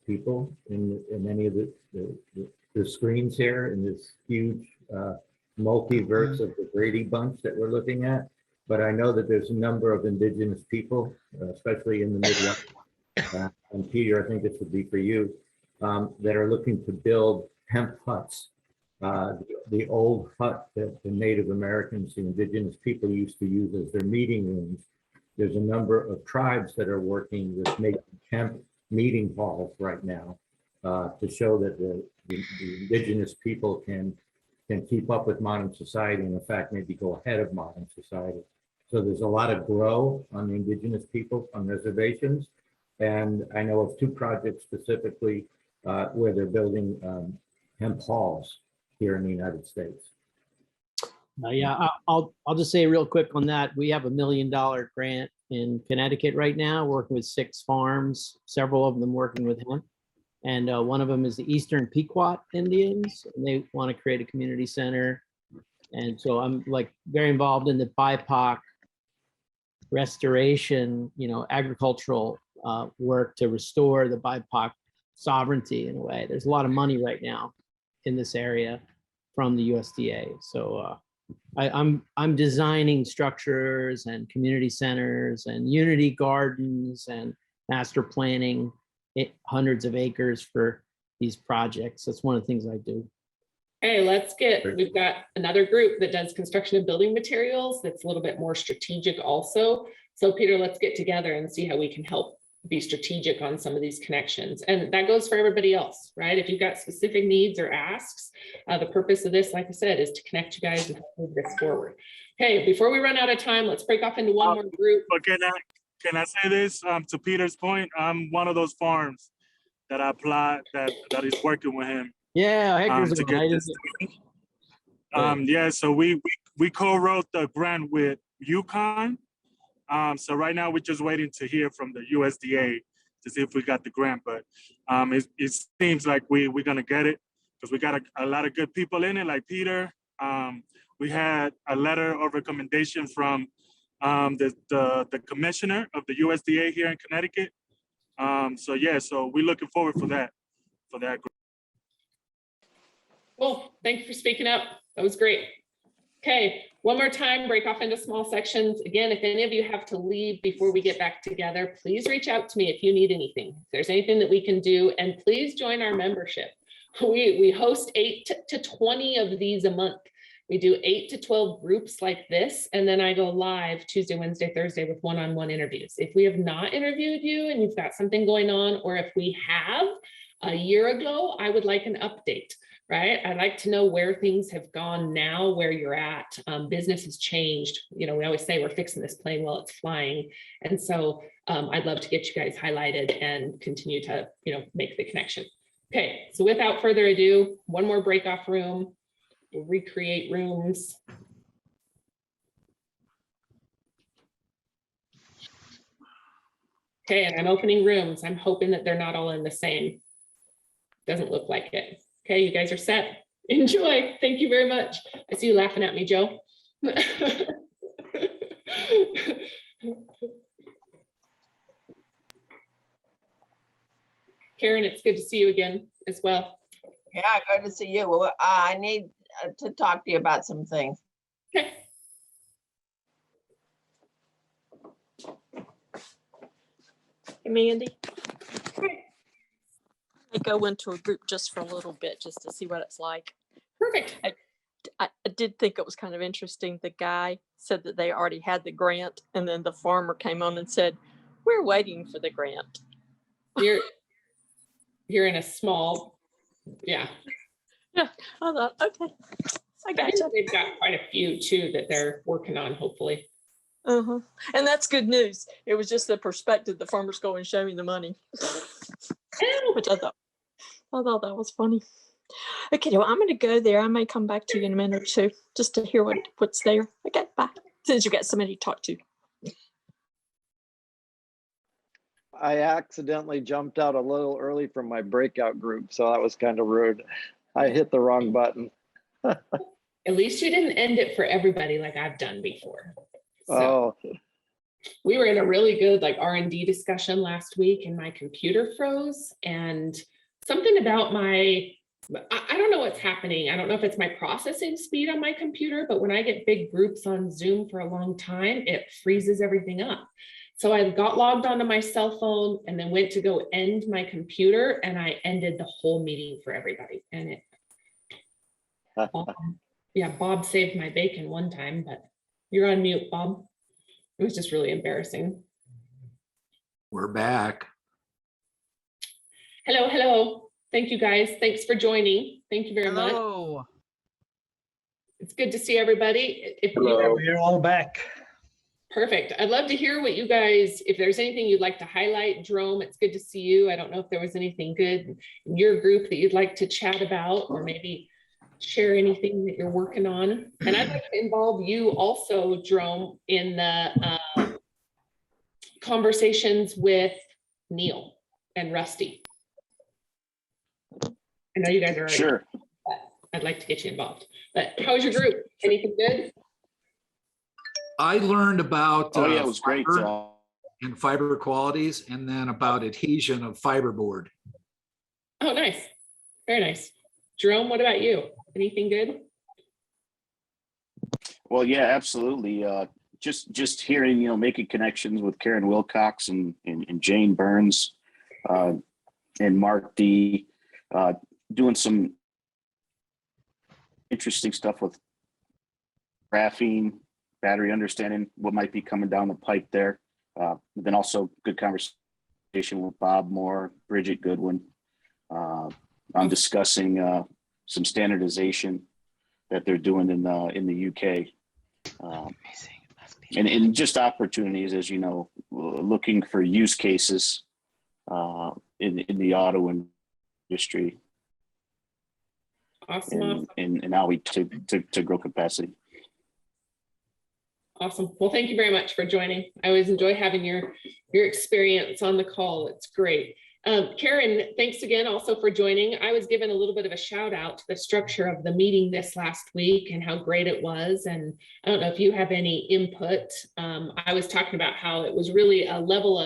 people in any of the screens here in this huge multiverse of the Brady Bunch that we're looking at. But I know that there's a number of indigenous people, especially in the Midwest. And Peter, I think this would be for you. That are looking to build hemp huts. The old hut that the Native Americans, the indigenous people, used to use as their meeting rooms. There's a number of tribes that are working with making hemp meeting halls right now. to show that the indigenous people can keep up with modern society, and in fact, maybe go ahead of modern society. So there's a lot of grow on the indigenous people on reservations. And I know of 2 projects specifically where they're building hemp halls here in the United States. Yeah, I'll just say real quick on that. We have $1 million grant in Connecticut right now, working with 6 farms, several of them working with hemp. And one of them is the Eastern Pequot Indians, and they want to create a community center. And so I'm like very involved in the BIPOC restoration, agricultural work to restore the BIPOC sovereignty in a way. There's a lot of money right now in this area from the USDA. So I'm designing structures and community centers and unity gardens and master planning hundreds of acres for these projects. That's one of the things I do. Hey, we've got another group that does construction of building materials that's a little bit more strategic also. So Peter, let's get together and see how we can help be strategic on some of these connections. And that goes for everybody else, right? If you've got specific needs or asks, the purpose of this, like I said, is to connect you guys and move this forward. Okay, before we run out of time, let's break off into one more group. But can I say this to Peter's point? I'm one of those farms that I applied that is working with him. Yeah, to get this. Yeah, so we co-wrote the grant with UConn. So right now we're just waiting to hear from the USDA to see if we got the grant, but it seems like we're gonna get it because we got a lot of good people in it, like Peter. We had a letter of recommendation from the commissioner of the USDA here in Connecticut. So yeah, so we're looking forward for that grant. Well, thank you for speaking up. That was great. Okay, one more time, break off into small sections. Again, if any of you have to leave before we get back together, please reach out to me if you need anything. If there's anything that we can do, and please join our membership. We host 8 to 20 of these a month. We do 8 to 12 groups like this, and then I go live Tuesday, Wednesday, Thursday with one-on-one interviews. If we have not interviewed you and you've got something going on, or if we have a year ago, I would like an update. Right? I'd like to know where things have gone now, where you're at. Business has changed. We always say we're fixing this plane while it's flying. And so I'd love to get you guys highlighted and continue to, make the connection. Okay, so without further ado, one more break off room. We'll recreate rooms. Okay, and I'm opening rooms. I'm hoping that they're not all in the same. Doesn't look like it. Okay, you guys are set. Enjoy. Thank you very much. I see you laughing at me, Joe. Karen, it's good to see you again as well. Yeah, good to see you. Well, I need to talk to you about some things. Okay. Hey, Mandy. I go into a group just for a little bit, just to see what it's like. Perfect. I did think it was kind of interesting. The guy said that they already had the grant, and then the farmer came on and said, "We're waiting for the grant." You're in a small, yeah. Yeah, I thought, okay, I got you. They've got quite a few too that they're working on, hopefully. Uh-huh. And that's good news. It was just the perspective the farmers go and show me the money, which I thought that was funny. Okay, well, I'm going to go there. I may come back to you in a minute or two just to hear what's there. Okay, bye. Since you got somebody to talk to. I accidentally jumped out a little early from my breakout group, so that was kind of rude. I hit the wrong button. At least you didn't end it for everybody like I've done before. So we were in a really good R&D discussion last week, and my computer froze, and something about I don't know what's happening. I don't know if it's my processing speed on my computer, but when I get big groups on Zoom for a long time, it freezes everything up. So I got logged onto my cell phone and then went to go end my computer, and I ended the whole meeting for everybody. And yeah, Bob saved my bacon one time, but you're on mute, Bob. It was just really embarrassing. We're back. Hello, hello. Thank you, guys. Thanks for joining. Thank you very much. Hello. It's good to see everybody. If you have, We're all back. perfect. I'd love to hear what you guys, if there's anything you'd like to highlight. Jerome, it's good to see you. I don't know if there was anything good in your group that you'd like to chat about, or maybe share anything that you're working on. And I'd like to involve you also, Jerome, in the conversations with Neil and Rusty. I know you guys are already, Sure. but I'd like to get you involved. But how was your group? Anything good? I learned about Oh yeah, it was great. fiber and fiber qualities, and then about adhesion of fiberboard. Oh, nice. Very nice. Jerome, what about you? Anything good? Well, yeah, absolutely. Just hearing, making connections with Karen Wilcox and Jane Burns and Mark D, doing some interesting stuff with graphene, battery, understanding what might be coming down the pipe there. But then also good conversation with Bob Moore, Bridget Goodwin, on discussing some standardization that they're doing in the UK. And just opportunities, as you know, looking for use cases in the auto industry. Awesome. And how we to grow capacity. Awesome. Well, thank you very much for joining. I always enjoy having your experience on the call. It's great. Karen, thanks again also for joining. I was given a little bit of a shout out to the structure of the meeting this last week and how great it was. And I don't know if you have any input. I was talking about how it was really a level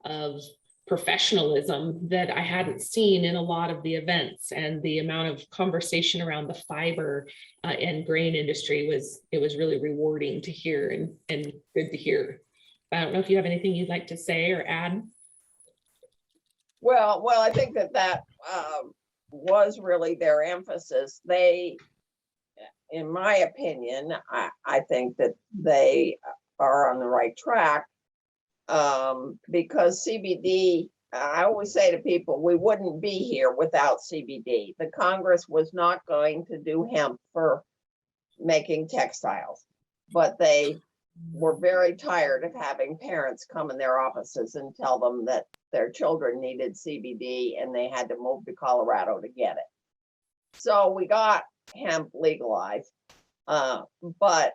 of professionalism that I hadn't seen in a lot of the events, and the amount of conversation around the fiber and grain industry was really rewarding to hear and good to hear. I don't know if you have anything you'd like to say or add. Well, I think that was really their emphasis. They, in my opinion, I think that they are on the right track, because CBD, I always say to people, we wouldn't be here without CBD. The Congress was not going to do hemp for making textiles, but they were very tired of having parents come in their offices and tell them that their children needed CBD and they had to move to Colorado to get it. So we got hemp legalized, but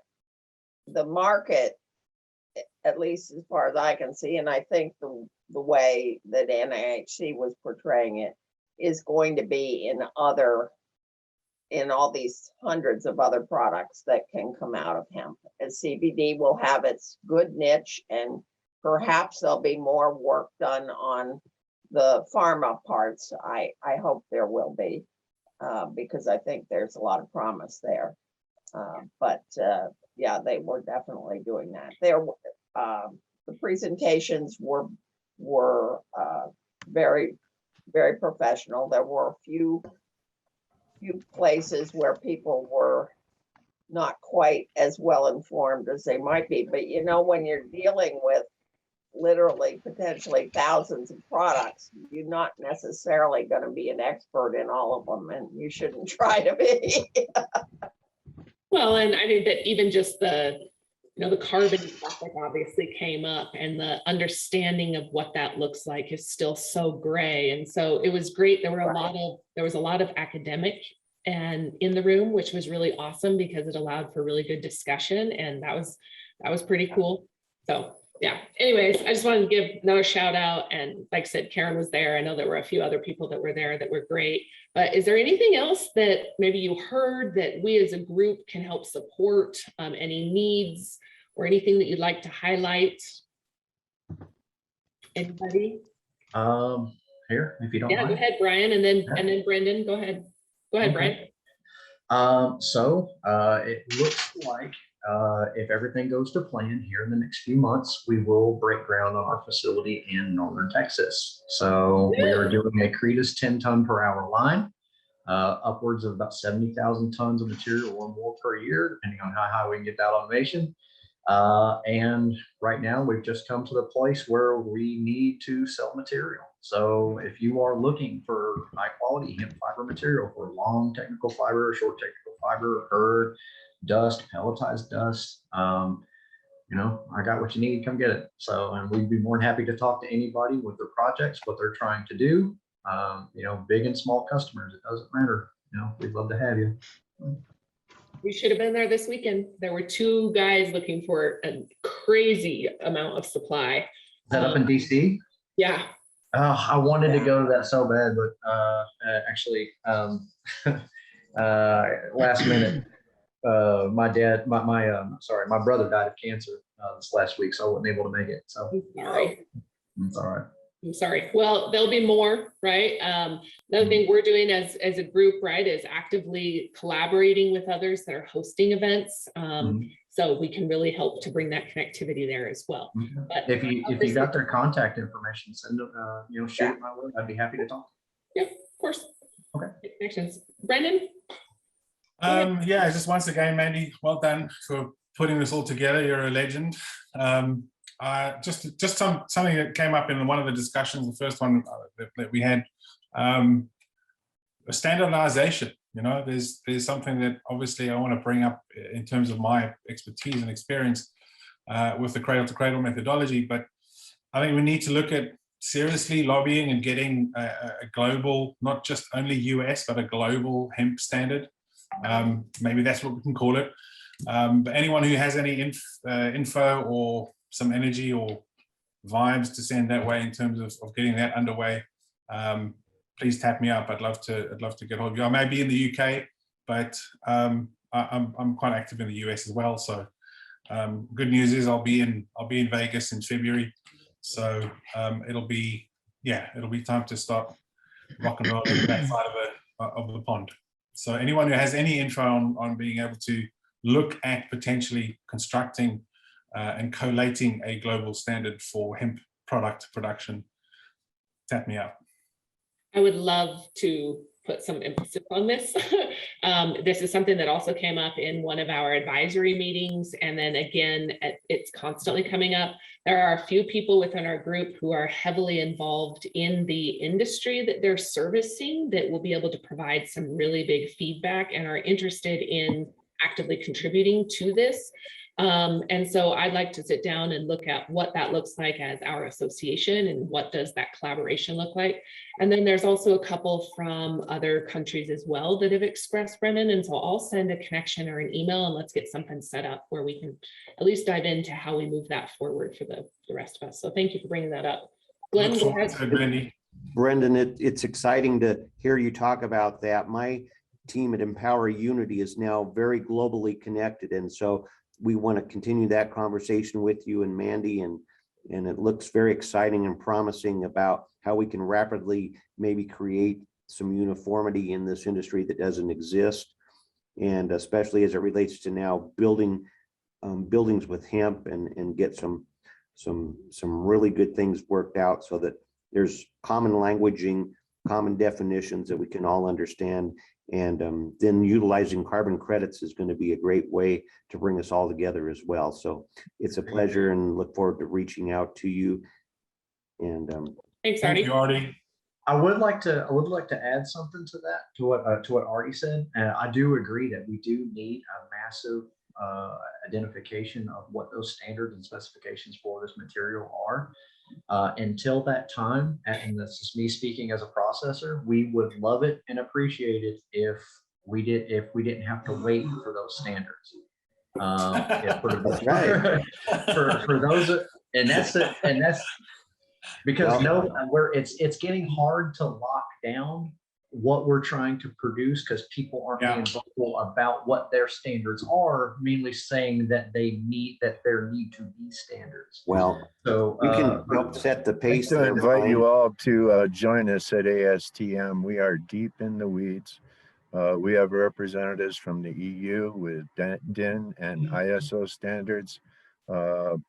the market, at least as far as I can see, and I think the way that NIHC was portraying it, is going to be in all these hundreds of other products that can come out of hemp. And CBD will have its good niche, and perhaps there'll be more work done on the pharma parts. I hope there will be, because I think there's a lot of promise there. But yeah, they were definitely doing that. The presentations were very, very professional. There were a few places where people were not quite as well informed as they might be. But when you're dealing with literally potentially thousands of products, you're not necessarily going to be an expert in all of them, and you shouldn't try to be. Well, and I think that even just the carbon topic obviously came up, and the understanding of what that looks like is still so gray. And so it was great. There was a lot of academic and in the room, which was really awesome because it allowed for really good discussion, and that was pretty cool. So yeah, anyways, I just wanted to give another shout out. And like I said, Karen was there. I know there were a few other people that were there that were great. But is there anything else that maybe you heard that we as a group can help support? Any needs or anything that you'd like to highlight? Anybody? Here, if you don't mind. Yeah, go ahead, Brian, and then Brendan. Go ahead. Go ahead, Brian. So it looks like if everything goes to plan here in the next few months, we will break ground on our facility in northern Texas. So we are doing a Cretus 10-ton per hour line, upwards of about 70,000 tons of material or more per year, depending on how high we can get that automation. And right now we've just come to the place where we need to sell material. So if you are looking for high quality hemp fiber material for long technical fiber, short technical fiber, hurd, dust, pelletized dust, you know, I got what you need, come get it. So, and we'd be more than happy to talk to anybody with their projects, what they're trying to do. You know, big and small customers, it doesn't matter. You know, we'd love to have you. We should have been there this weekend. There were 2 guys looking for a crazy amount of supply. Is that up in DC? Yeah. Oh, I wanted to go to that so bad, but actually, last minute, my brother died of cancer this last week, so I wasn't able to make it. So sorry. It's all right. I'm sorry. Well, there'll be more, right? Another thing we're doing as a group, right, is actively collaborating with others that are hosting events. So we can really help to bring that connectivity there as well. But if you got their contact information, send them, you know, shoot it my way. I'd be happy to talk. Yeah, of course. Okay. Connections. Brendan? Yeah, just once again, Mandy, well done for putting this all together. You're a legend. Just something that came up in one of the discussions, the first one that we had, standardization. You know, there's something that obviously I want to bring up in terms of my expertise and experience with the cradle to cradle methodology, but I think we need to look at seriously lobbying and getting a global, not just only US, but a global hemp standard. Maybe that's what we can call it. But anyone who has any info or some energy or vibes to send that way in terms of getting that underway, please tap me up. I'd love to get hold of you. I may be in the UK, but I'm quite active in the US as well. So good news is I'll be in Vegas in February. So it'll be time to start rock and rolling that side of the pond. So anyone who has any info on being able to look at potentially constructing and collating a global standard for hemp product production, tap me up. I would love to put some emphasis on this. This is something that also came up in one of our advisory meetings. And then again, it's constantly coming up. There are a few people within our group who are heavily involved in the industry that they're servicing that will be able to provide some really big feedback and are interested in actively contributing to this. And so I'd like to sit down and look at what that looks like as our association and what does that collaboration look like. And then there's also a couple from other countries as well that have expressed, Brennan. And so I'll send a connection or an email and let's get something set up where we can at least dive into how we move that forward for the rest of us. So thank you for bringing that up. Glenn, go ahead. Brendan, it's exciting to hear you talk about that. My team at Empower Unity is now very globally connected. And so we want to continue that conversation with you and Mandy, and it looks very exciting and promising about how we can rapidly maybe create some uniformity in this industry that doesn't exist, and especially as it relates to now building buildings with hemp and get some really good things worked out so that there's common languaging, common definitions that we can all understand. And then utilizing carbon credits is going to be a great way to bring us all together as well. So it's a pleasure and look forward to reaching out to you. And thanks, Artie. I would like to add something to that, to what Artie said. And I do agree that we do need a massive identification of what those standards and specifications for this material are. Until that time, and this is me speaking as a processor, we would love it and appreciate it if we didn't have to wait for those standards. That's right. for those, and that's because it's getting hard to lock down what we're trying to produce because people aren't being vocal about what their standards are, mainly saying that there need to be standards. Well, so we can help set the pace. To invite you all to join us at ASTM. We are deep in the weeds. We have representatives from the EU with DIN and ISO standards,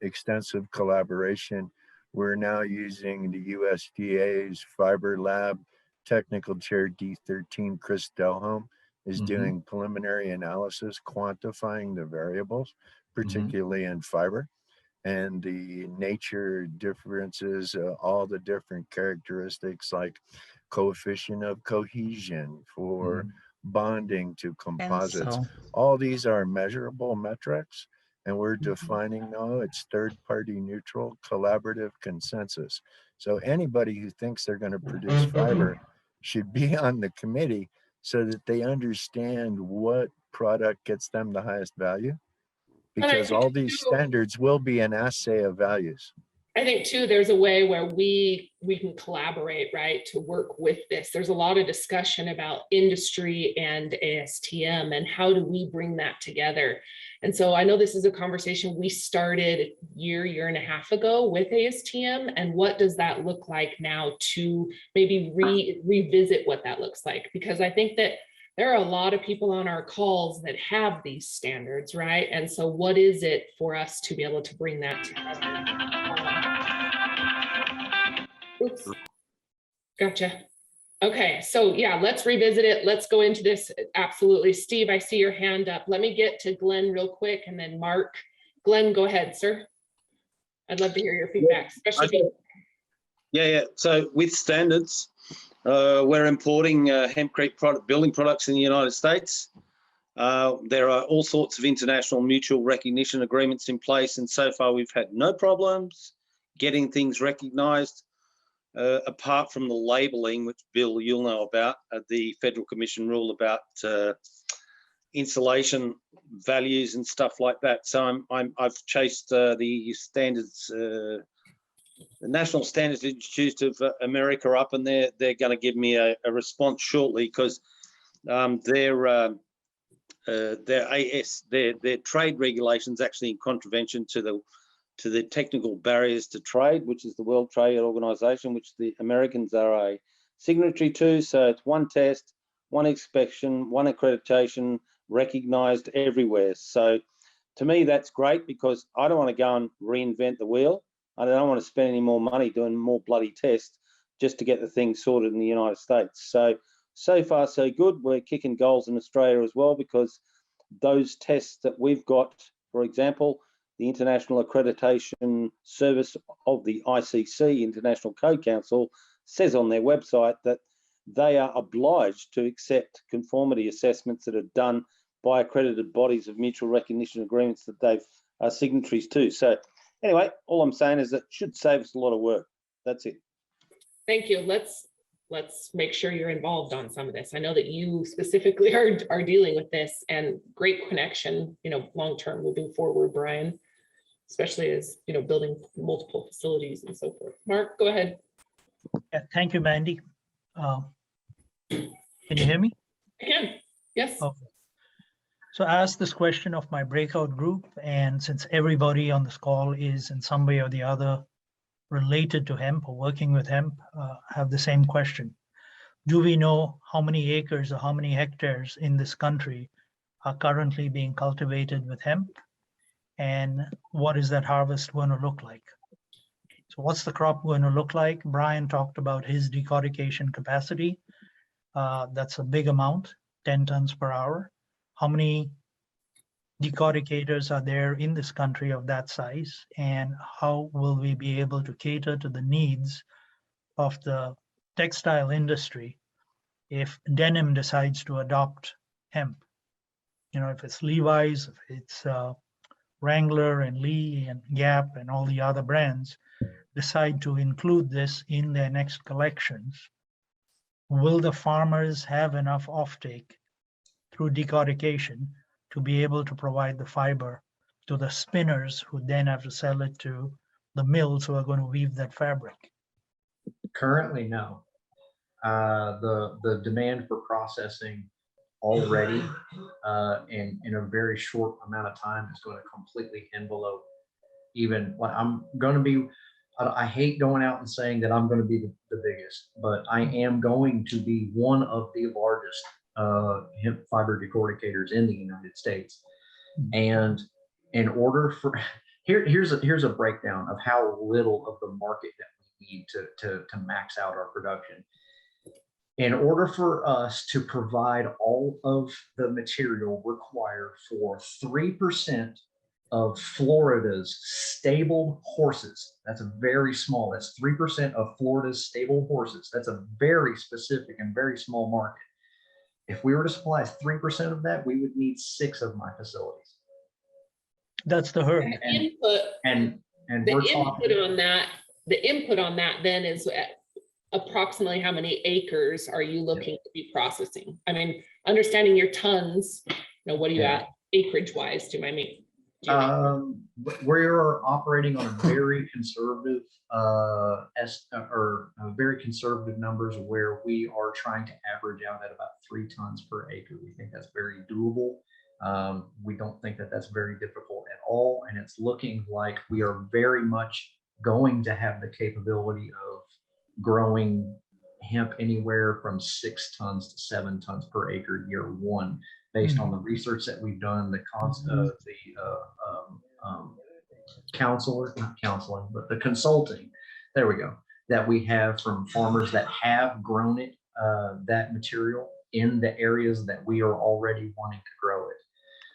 extensive collaboration. We're now using the USDA's Fiber Lab Technical Chair D13, Chris Delholm, is doing preliminary analysis, quantifying the variables, particularly in fiber, and the nature differences, all the different characteristics like coefficient of cohesion for bonding to composites. so. All these are measurable metrics, and we're defining, no, it's third-party neutral collaborative consensus. So anybody who thinks they're going to produce fiber should be on the committee so that they understand what product gets them the highest value, because all these standards will be an assay of values. I think too, there's a way where we can collaborate, right, to work with this. There's a lot of discussion about industry and ASTM and how do we bring that together. And so I know this is a conversation we started a year and a half ago with ASTM, and what does that look like now to maybe revisit what that looks like? Because I think that there are a lot of people on our calls that have these standards, right? And so what is it for us to be able to bring that together? Oops. Gotcha. Okay, so yeah, let's revisit it. Let's go into this. Absolutely. Steve, I see your hand up. Let me get to Glenn real quick and then Mark. Glenn, go ahead, sir. I'd love to hear your feedback, especially. Yeah. So with standards, we're importing hempcrete building products in the United States. There are all sorts of international mutual recognition agreements in place, and so far we've had no problems getting things recognized, apart from the labeling, which Bill, you'll know about, the Federal Commission rule about insulation values and stuff like that. So I've chased the standards, the National Standards Institute of America up, and they're going to give me a response shortly, because their trade regulations actually in contravention to the technical barriers to trade, which is the World Trade Organization, which the Americans are a signatory to. So it's one test, one inspection, one accreditation, recognized everywhere. So to me, that's great, because I don't want to go and reinvent the wheel. I don't want to spend any more money doing more bloody tests just to get the thing sorted in the United States. So far, so good. We're kicking goals in Australia as well, because those tests that we've got, for example, the International Accreditation Service of the ICC, International Code Council, says on their website that they are obliged to accept conformity assessments that are done by accredited bodies of mutual recognition agreements that they've are signatories to. So anyway, all I'm saying is that should save us a lot of work. That's it. Thank you. Let's make sure you're involved on some of this. I know that you specifically are dealing with this, and great connection, long-term moving forward, Brian, especially as, building multiple facilities and so forth. Mark, go ahead. Yeah, thank you, Mandy. Can you hear me? I can, yes. Okay. So I asked this question of my breakout group, and since everybody on this call is in some way or the other related to hemp or working with hemp, have the same question. Do we know how many acres or how many hectares in this country are currently being cultivated with hemp? And what is that harvest going to look like? So what's the crop going to look like? Brian talked about his decortication capacity. That's a big amount, 10 tons per hour. How many decorticators are there in this country of that size? And how will we be able to cater to the needs of the textile industry if denim decides to adopt hemp? If it's Levi's, if it's Wrangler and Lee and Gap and all the other brands decide to include this in their next collections, will the farmers have enough offtake through decortication to be able to provide the fiber to the spinners who then have to sell it to the mills who are going to weave that fabric? Currently, no. The demand for processing already in a very short amount of time is going to completely envelope even what I'm going to be. I hate going out and saying that I'm going to be the biggest, but I am going to be one of the largest hemp fiber decorticators in the United States. And in order for, here's a breakdown of how little of the market that we need to max out our production. In order for us to provide all of the material required for 3% of Florida's stabled horses. That's a very small, that's 3% of Florida's stabled horses. That's a very specific and very small market. If we were to supply 3% of that, we would need 6 of my facilities. That's the herd. And The we're input talking, on that, then is approximately how many acres are you looking to be processing? I mean, understanding your tons, what are you at acreage wise? Do you mind me? we're operating on a very conservative very conservative numbers where we are trying to average out at about 3 tons per acre. We think that's very doable. We don't think that that's very difficult at all. And it's looking like we are very much going to have the capability of growing hemp anywhere from 6 tons to 7 tons per acre year one, based on the research that we've done, the consulting, there we go, that we have from farmers that have grown it, that material in the areas that we are already wanting to grow it.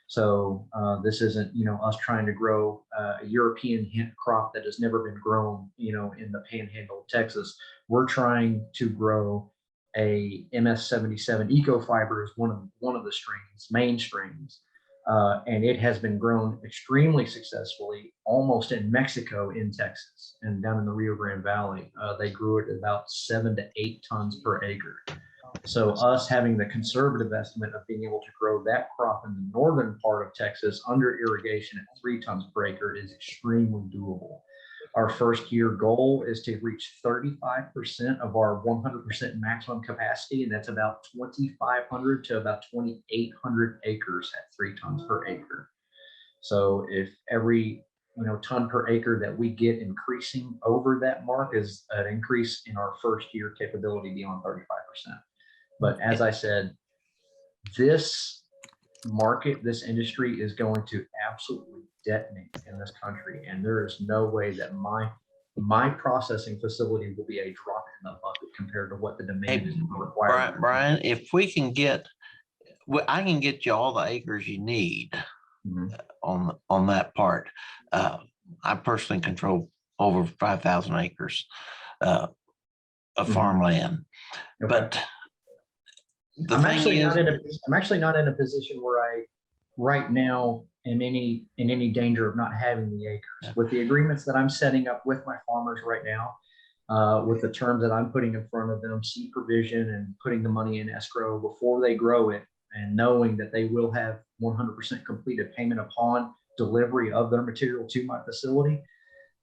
So this isn't, us trying to grow a European hemp crop that has never been grown, in the panhandle of Texas. We're trying to grow a MS-77 eco-fiber is one of the strains, main strains, and it has been grown extremely successfully almost in Mexico, in Texas, and down in the Rio Grande Valley. They grew it at about 7 to 8 tons per acre. So us having the conservative estimate of being able to grow that crop in the northern part of Texas under irrigation at 3 tons per acre is extremely doable. Our first year goal is to reach 35% of our 100% maximum capacity, and that's about 2,500 to about 2,800 acres at 3 tons per acre. So if every ton per acre that we get increasing over that mark is an increase in our first year capability beyond 35%. But as I said, this market, this industry is going to absolutely detonate in this country, and there is no way that my processing facility will be a drop in the bucket compared to what the demand is required. Brian, if we can get, I can get you all the acres you need on that part. I personally control over 5,000 acres of farmland, but I'm actually not in a position where I right now am in any danger of not having the acres. With the agreements that I'm setting up with my farmers right now, with the terms that I'm putting in front of them, seed provision and putting the money in escrow before they grow it, and knowing that they will have 100% completed payment upon delivery of their material to my facility,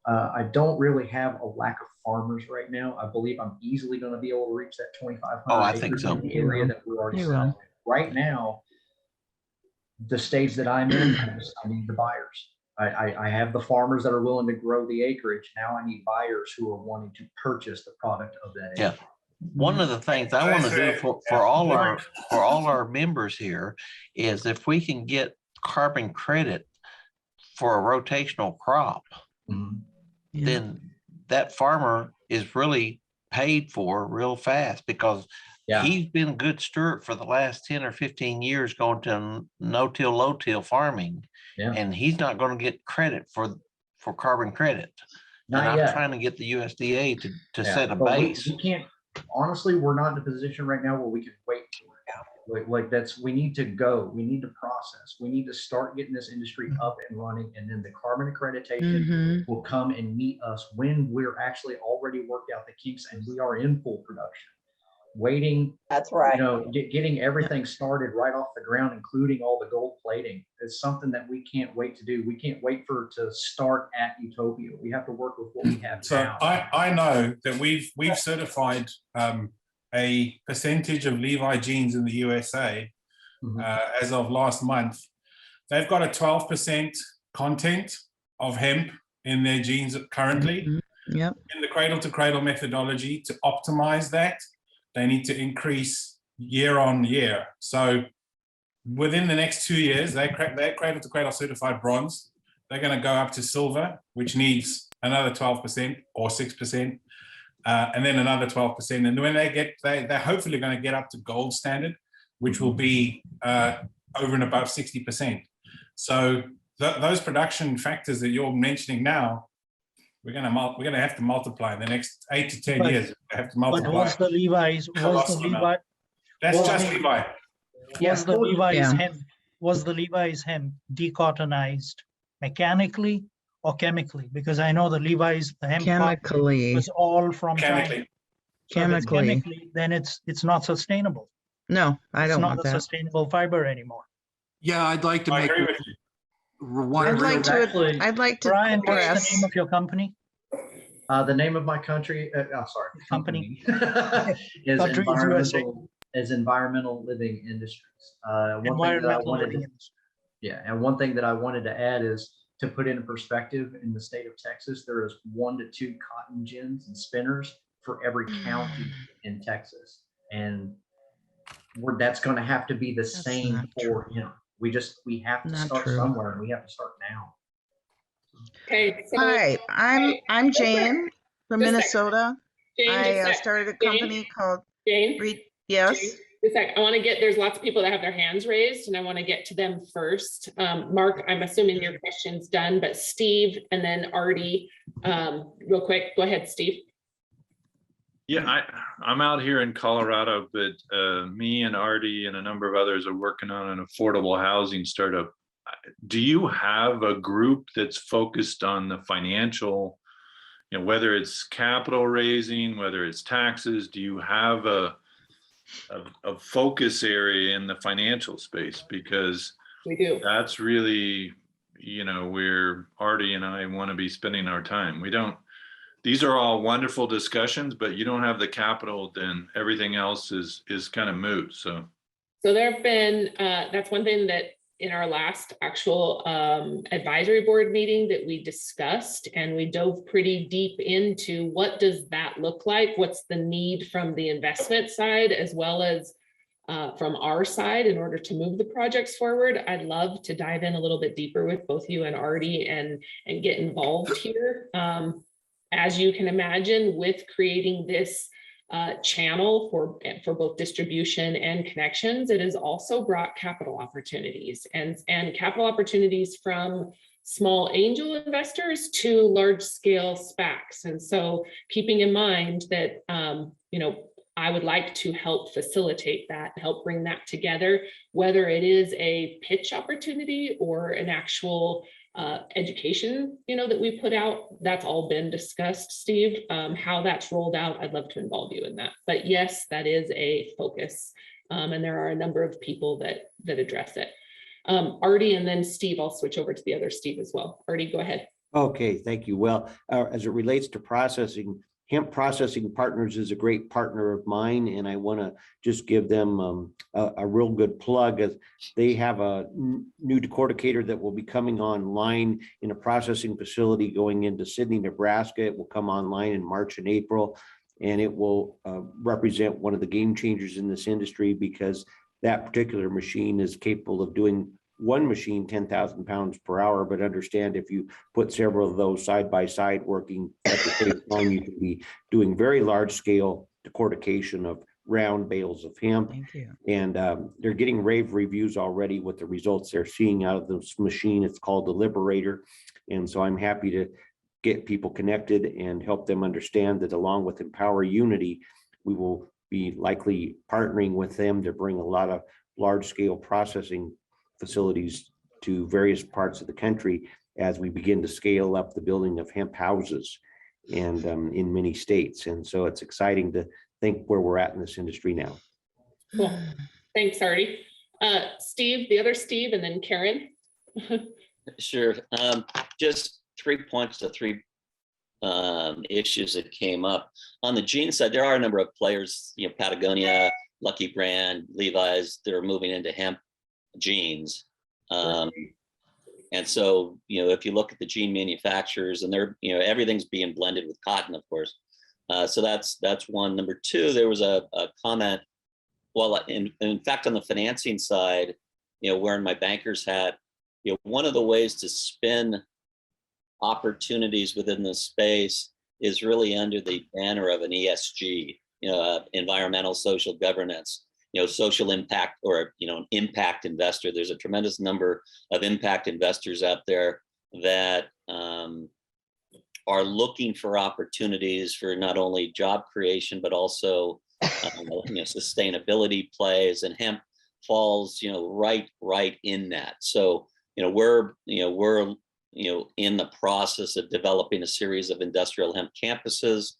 I don't really have a lack of farmers right now. I believe I'm easily going to be able to reach that 2,500 I acres think so. in the area that we're already selling. Right now, the stage that I'm in, I need the buyers. I have the farmers that are willing to grow the acreage. Now I need buyers who are wanting to purchase the product of that acreage. Yeah. One of the things I want to do for all our members here is if we can get carbon credit for a rotational crop, then that farmer is really paid for real fast, because he's been a good steward for the last 10 or 15 years going to no-till, low-till farming, and he's not going to get credit for carbon credit. Not and yet. I'm trying to get the USDA to set a base. We can't, honestly, we're not in a position right now where we can wait for it. Like we need to go, we need to process, we need to start getting this industry up and running, and then the carbon accreditation will come and meet us when we're actually already worked out the kinks and we are in full production. Waiting, that's right, getting everything started right off the ground, including all the gold plating, is something that we can't wait to do. We can't wait to start at Utopia. We have to work with what we have now. I know that we've certified a percentage of Levi jeans in the USA as of last month. They've got a 12% content of hemp in their jeans currently. Yep. In the cradle to cradle methodology, to optimize that, they need to increase year on year. So within the next 2 years, they're cradle to cradle certified bronze. They're going to go up to silver, which needs another 12% or 6%. And then another 12%. And when they're hopefully going to get up to gold standard, which will be over and above 60%. So those production factors that you're mentioning now, we're gonna have to multiply in the next 8 to 10 But- years. We have to But multiply. was the Levi's, Colossal amount. That's was just the- Levi. was the Levi's Yeah. hemp, was the Levi's hemp decottonized mechanically or chemically? Because I know the Levi's, the hemp cotton Chemically. was all from China. Chemically. So if it's Chemically. chemically, then it's not sustainable. No, I It's don't not want a that. sustainable fiber anymore. Yeah, I'd like to I make agree with you. one I'd real like to, Actually, I'd like to Brian, what's the address, name of your company? The name of my country, sorry, Company. is Country is USA. Environmental Living Industries. One thing that I Environmental wanted living to, industry. yeah, and one thing that I wanted to add is to put into perspective, in the state of Texas, there is 1 to 2 cotton gins and spinners for every county in Texas, and that's going to have to be the same not for him. We have to Not start true. somewhere, and we have to start now. Okay. So, hi, I'm Jane from Just a second. Minnesota. Jane, I just a sec. started a Jane? company called Jane? Yes. Jane, just a sec. I want to get, there's lots of people that have their hands raised and I want to get to them first. Mark, I'm assuming your question's done, but Steve and then Artie, real quick, go ahead, Steve. Yeah, I'm out here in Colorado, but me and Artie and a number of others are working on an affordable housing startup. Do you have a group that's focused on the financial, whether it's capital raising, whether it's taxes? Do you have a focus area in the financial space? Because we do. That's really, where Artie and I want to be spending our time. These are all wonderful discussions, but you don't have the capital, then everything else is kind of moot. So there have been, that's one thing that in our last actual advisory board meeting that we discussed, and we dove pretty deep into what does that look like? What's the need from the investment side as well as from our side in order to move the projects forward? I'd love to dive in a little bit deeper with both you and Artie and get involved here. As you can imagine, with creating this channel for both distribution and connections, it has also brought capital opportunities and capital opportunities from small angel investors to large scale SPACs. And so keeping in mind that, I would like to help facilitate that, help bring that together, whether it is a pitch opportunity or an actual education, that we put out. That's all been discussed, Steve. How that's rolled out, I'd love to involve you in that. But yes, that is a focus, and there are a number of people that address it. Artie, and then Steve, I'll switch over to the other Steve as well. Artie, go ahead. Okay, thank you. Well, as it relates to processing, Hemp Processing Partners is a great partner of mine, and I want to just give them a real good plug, as they have a new decorticator that will be coming online in a processing facility going into Sydney, Nebraska. It will come online in March and April, and it will represent one of the game changers in this industry, because that particular machine is capable of doing one machine 10,000 pounds per hour, but understand if you put several of those side by side working at the same time, you can be doing very large scale decortication of round bales of hemp. Thank you. And they're getting rave reviews already with the results they're seeing out of this machine. It's called the Liberator. And so I'm happy to get people connected and help them understand that along with Empower Unity, we will be likely partnering with them to bring a lot of large scale processing facilities to various parts of the country as we begin to scale up the building of hemp houses and in many states. And so it's exciting to think where we're at in this industry now. Cool. Thanks, Artie. Steve, the other Steve, and then Karen. Sure. Just 3 points to 3 issues that came up. On the jean side, there are a number of players, Patagonia, Lucky Brand, Levi's, that are moving into hemp jeans. And so, if you look at the jean manufacturers, and they're, everything's being blended with cotton, of course. So that's one. Number 2, there was a comment, well, in fact, on the financing side, wearing my banker's hat, one of the ways to spin opportunities within this space is really under the banner of an ESG, environmental social governance. social impact or, an impact investor. There's a tremendous number of impact investors out there that are looking for opportunities for not only job creation, but also, sustainability plays, and hemp falls, right in that. So, we're in the process of developing a series of industrial hemp campuses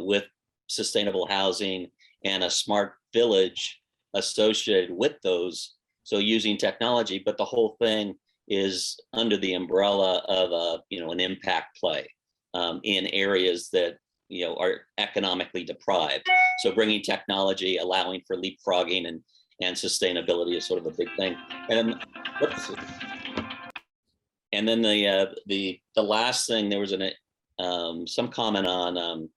with sustainable housing and a smart village associated with those. So using technology, but the whole thing is under the umbrella of an impact play in areas that are economically deprived. So bringing technology, allowing for leapfrogging and sustainability is sort of a big thing. And then the last thing, there was some comment on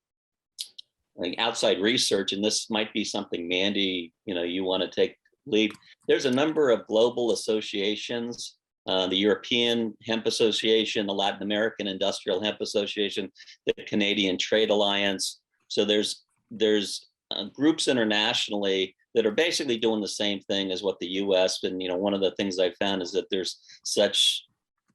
like outside research, and this might be something, Mandy, you want to take lead. There's a number of global associations, the European Hemp Association, the Latin American Industrial Hemp Association, the Canadian Trade Alliance. So there's groups internationally that are basically doing the same thing as what the US. And one of the things I found is that there's such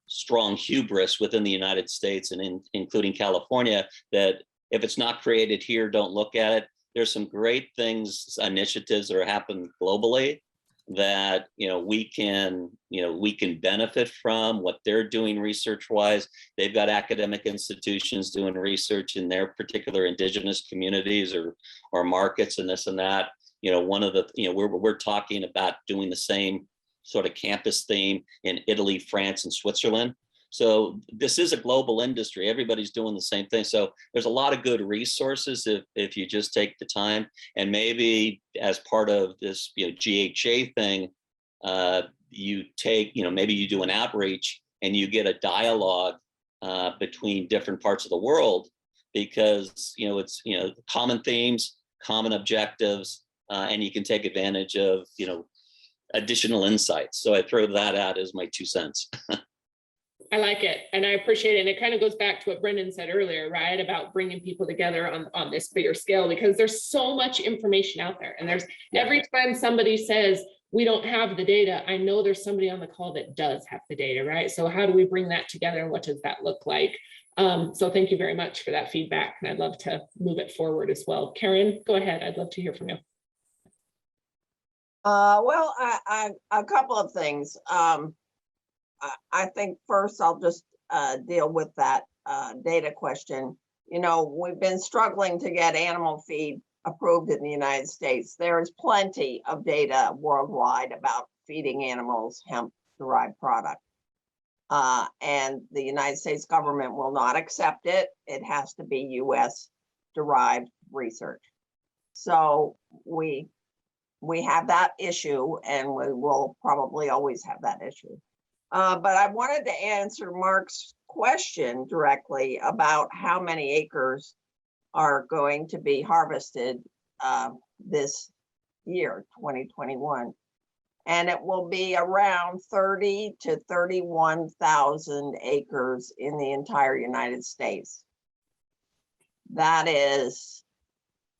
strong hubris within the United States and including California, that if it's not created here, don't look at it. There's some great things, initiatives that are happening globally that we can benefit from what they're doing research wise. They've got academic institutions doing research in their particular indigenous communities or markets and this and that. One of the we're talking about doing the same sort of campus theme in Italy, France, and Switzerland. So this is a global industry. Everybody's doing the same thing. So there's a lot of good resources if you just take the time. And maybe as part of this GHA thing, you take, maybe you do an outreach and you get a dialogue between different parts of the world, because it's common themes, common objectives, and you can take advantage of additional insights. So I throw that out as my 2 cents. I like it and I appreciate it. And it kind of goes back to what Brendan said earlier, right? About bringing people together on this bigger scale, because there's so much information out there. And there's every time somebody says, we don't have the data, I know there's somebody on the call that does have the data, right? So how do we bring that together and what does that look like? So thank you very much for that feedback. And I'd love to move it forward as well. Karen, go ahead. I'd love to hear from you. Well, a couple of things. I think first I'll just deal with that data question. We've been struggling to get animal feed approved in the United States. There is plenty of data worldwide about feeding animals hemp-derived product. And the United States government will not accept it. It has to be US-derived research. So we have that issue, and we will probably always have that issue. But I wanted to answer Mark's question directly about how many acres are going to be harvested this year, 2021. And it will be around 30 to 31,000 acres in the entire United States. That is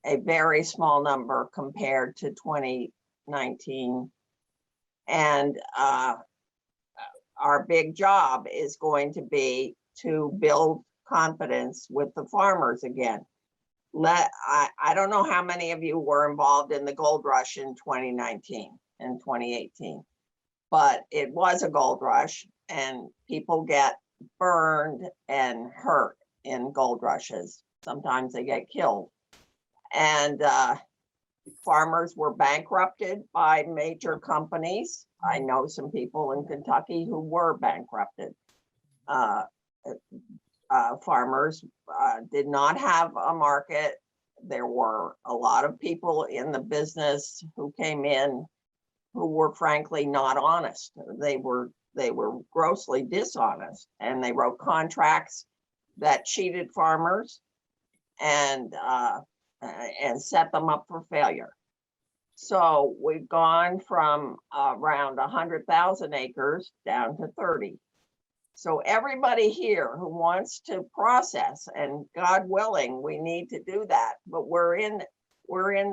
a very small number compared to 2019. And our big job is going to be to build confidence with the farmers again. I don't know how many of you were involved in the gold rush in 2019 and 2018, but it was a gold rush and people get burned and hurt in gold rushes. Sometimes they get killed. And farmers were bankrupted by major companies. I know some people in Kentucky who were bankrupted. Farmers did not have a market. There were a lot of people in the business who came in who were frankly not honest. They were grossly dishonest, and they wrote contracts that cheated farmers and set them up for failure. So we've gone from around 100,000 acres down to 30. So everybody here who wants to process, and God willing, we need to do that, but we're in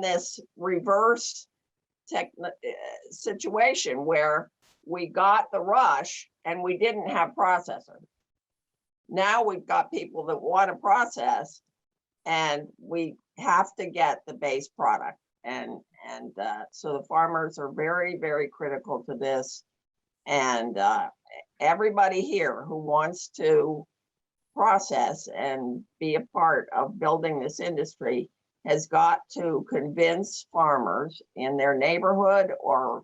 this reverse situation where we got the rush and we didn't have processors. Now we've got people that want to process, and we have to get the base product. And so the farmers are very, very critical to this. And everybody here who wants to process and be a part of building this industry has got to convince farmers in their neighborhood or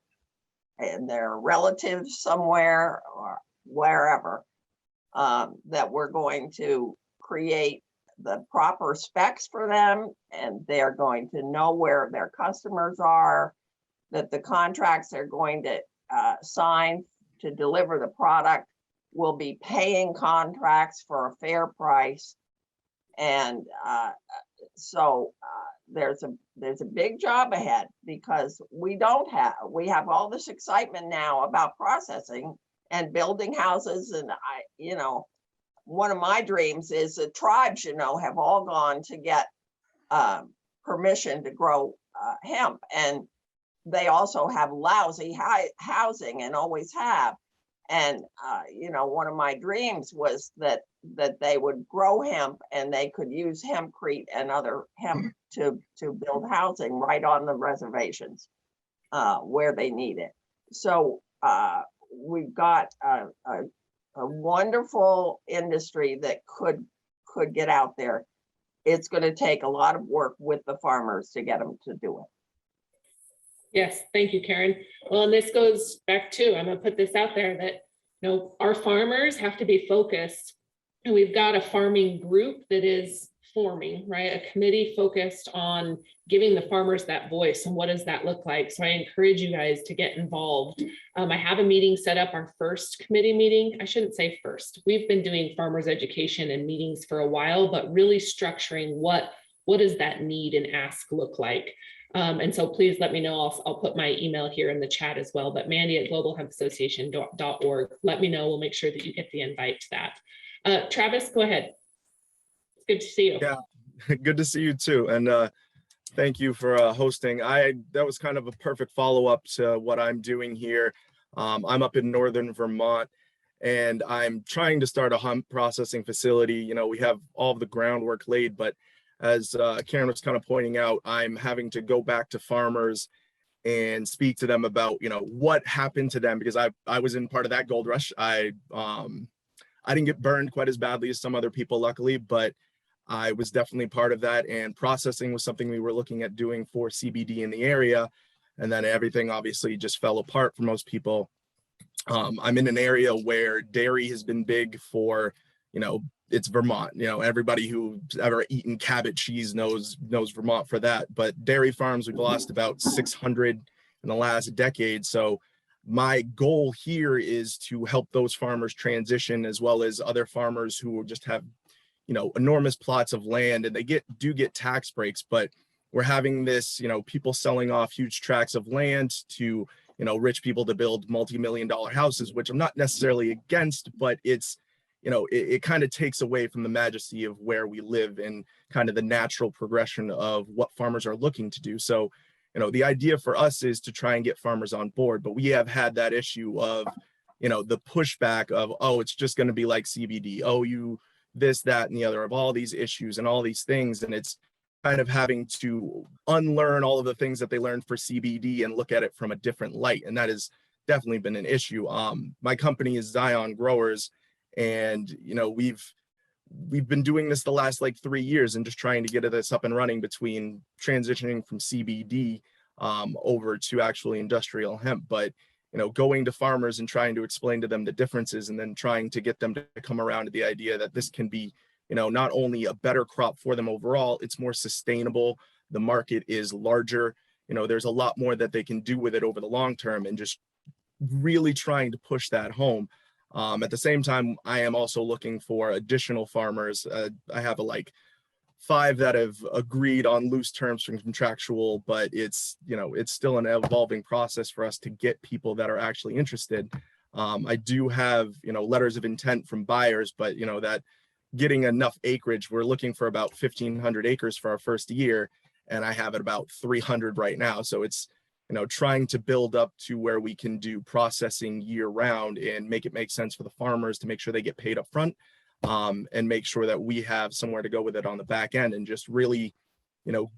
in their relatives somewhere or wherever that we're going to create the proper specs for them, and they're going to know where their customers are, that the contracts they're going to sign to deliver the product will be paying contracts for a fair price. And so there's a big job ahead, because we have all this excitement now about processing and building houses. And one of my dreams is the tribes, have all gone to get permission to grow hemp, and they also have lousy housing and always have. And one of my dreams was that they would grow hemp and they could use hempcrete and other hemp to build housing right on the reservations where they need it. So we've got a wonderful industry that could get out there. It's going to take a lot of work with the farmers to get them to do it. Yes, thank you, Karen. Well, and this goes back to, I'm gonna put this out there that, our farmers have to be focused, and we've got a farming group that is forming, right? A committee focused on giving the farmers that voice. And what does that look like? So I encourage you guys to get involved. I have a meeting set up, our first committee meeting. I shouldn't say first. We've been doing farmers education and meetings for a while, but really structuring what does that need and ask look like? And so please let me know. I'll put my email here in the chat as well, but Mandy at globalhempassociation.org. Let me know. We'll make sure that you get the invite to that. Travis, go ahead. It's good to see you. Yeah, good to see you too. And thank you for hosting. That was kind of a perfect follow-up to what I'm doing here. I'm up in northern Vermont, and I'm trying to start a hemp processing facility. We have all of the groundwork laid, but as Karen was kind of pointing out, I'm having to go back to farmers and speak to them about, what happened to them, because I was in part of that gold rush. I didn't get burned quite as badly as some other people, luckily, but I was definitely part of that. And processing was something we were looking at doing for CBD in the area. And then everything obviously just fell apart for most people. I'm in an area where dairy has been big for, it's Vermont. Everybody who's ever eaten Cabot cheese knows Vermont for that. But dairy farms, we've lost about 600 in the last decade. So my goal here is to help those farmers transition, as well as other farmers who just have, enormous plots of land, and they do get tax breaks. But we're having this, people selling off huge tracts of land to, rich people to build multi-million-dollar houses, which I'm not necessarily against, but it's, it kind of takes away from the majesty of where we live and kind of the natural progression of what farmers are looking to do. So, the idea for us is to try and get farmers on board, but we have had that issue of, the pushback of, oh, it's just going to be like CBD. Oh, you this, that, and the other, of all these issues and all these things. And it's kind of having to unlearn all of the things that they learned for CBD and look at it from a different light. And that has definitely been an issue. My company is Zion Growers, and we've been doing this the last 3 years and just trying to get this up and running, between transitioning from CBD over to actually industrial hemp. But going to farmers and trying to explain to them the differences, and then trying to get them to come around to the idea that this can be, not only a better crop for them overall, it's more sustainable. The market is larger. There's a lot more that they can do with it over the long term, and just really trying to push that home. At the same time, I am also looking for additional farmers. I have 5 that have agreed on loose terms from contractual, but it's still an evolving process for us to get people that are actually interested. I do have, letters of intent from buyers, but that getting enough acreage, we're looking for about 1,500 acres for our first year, and I have it about 300 right now. So it's trying to build up to where we can do processing year round and make it make sense for the farmers to make sure they get paid up front, and make sure that we have somewhere to go with it on the back end, and just really,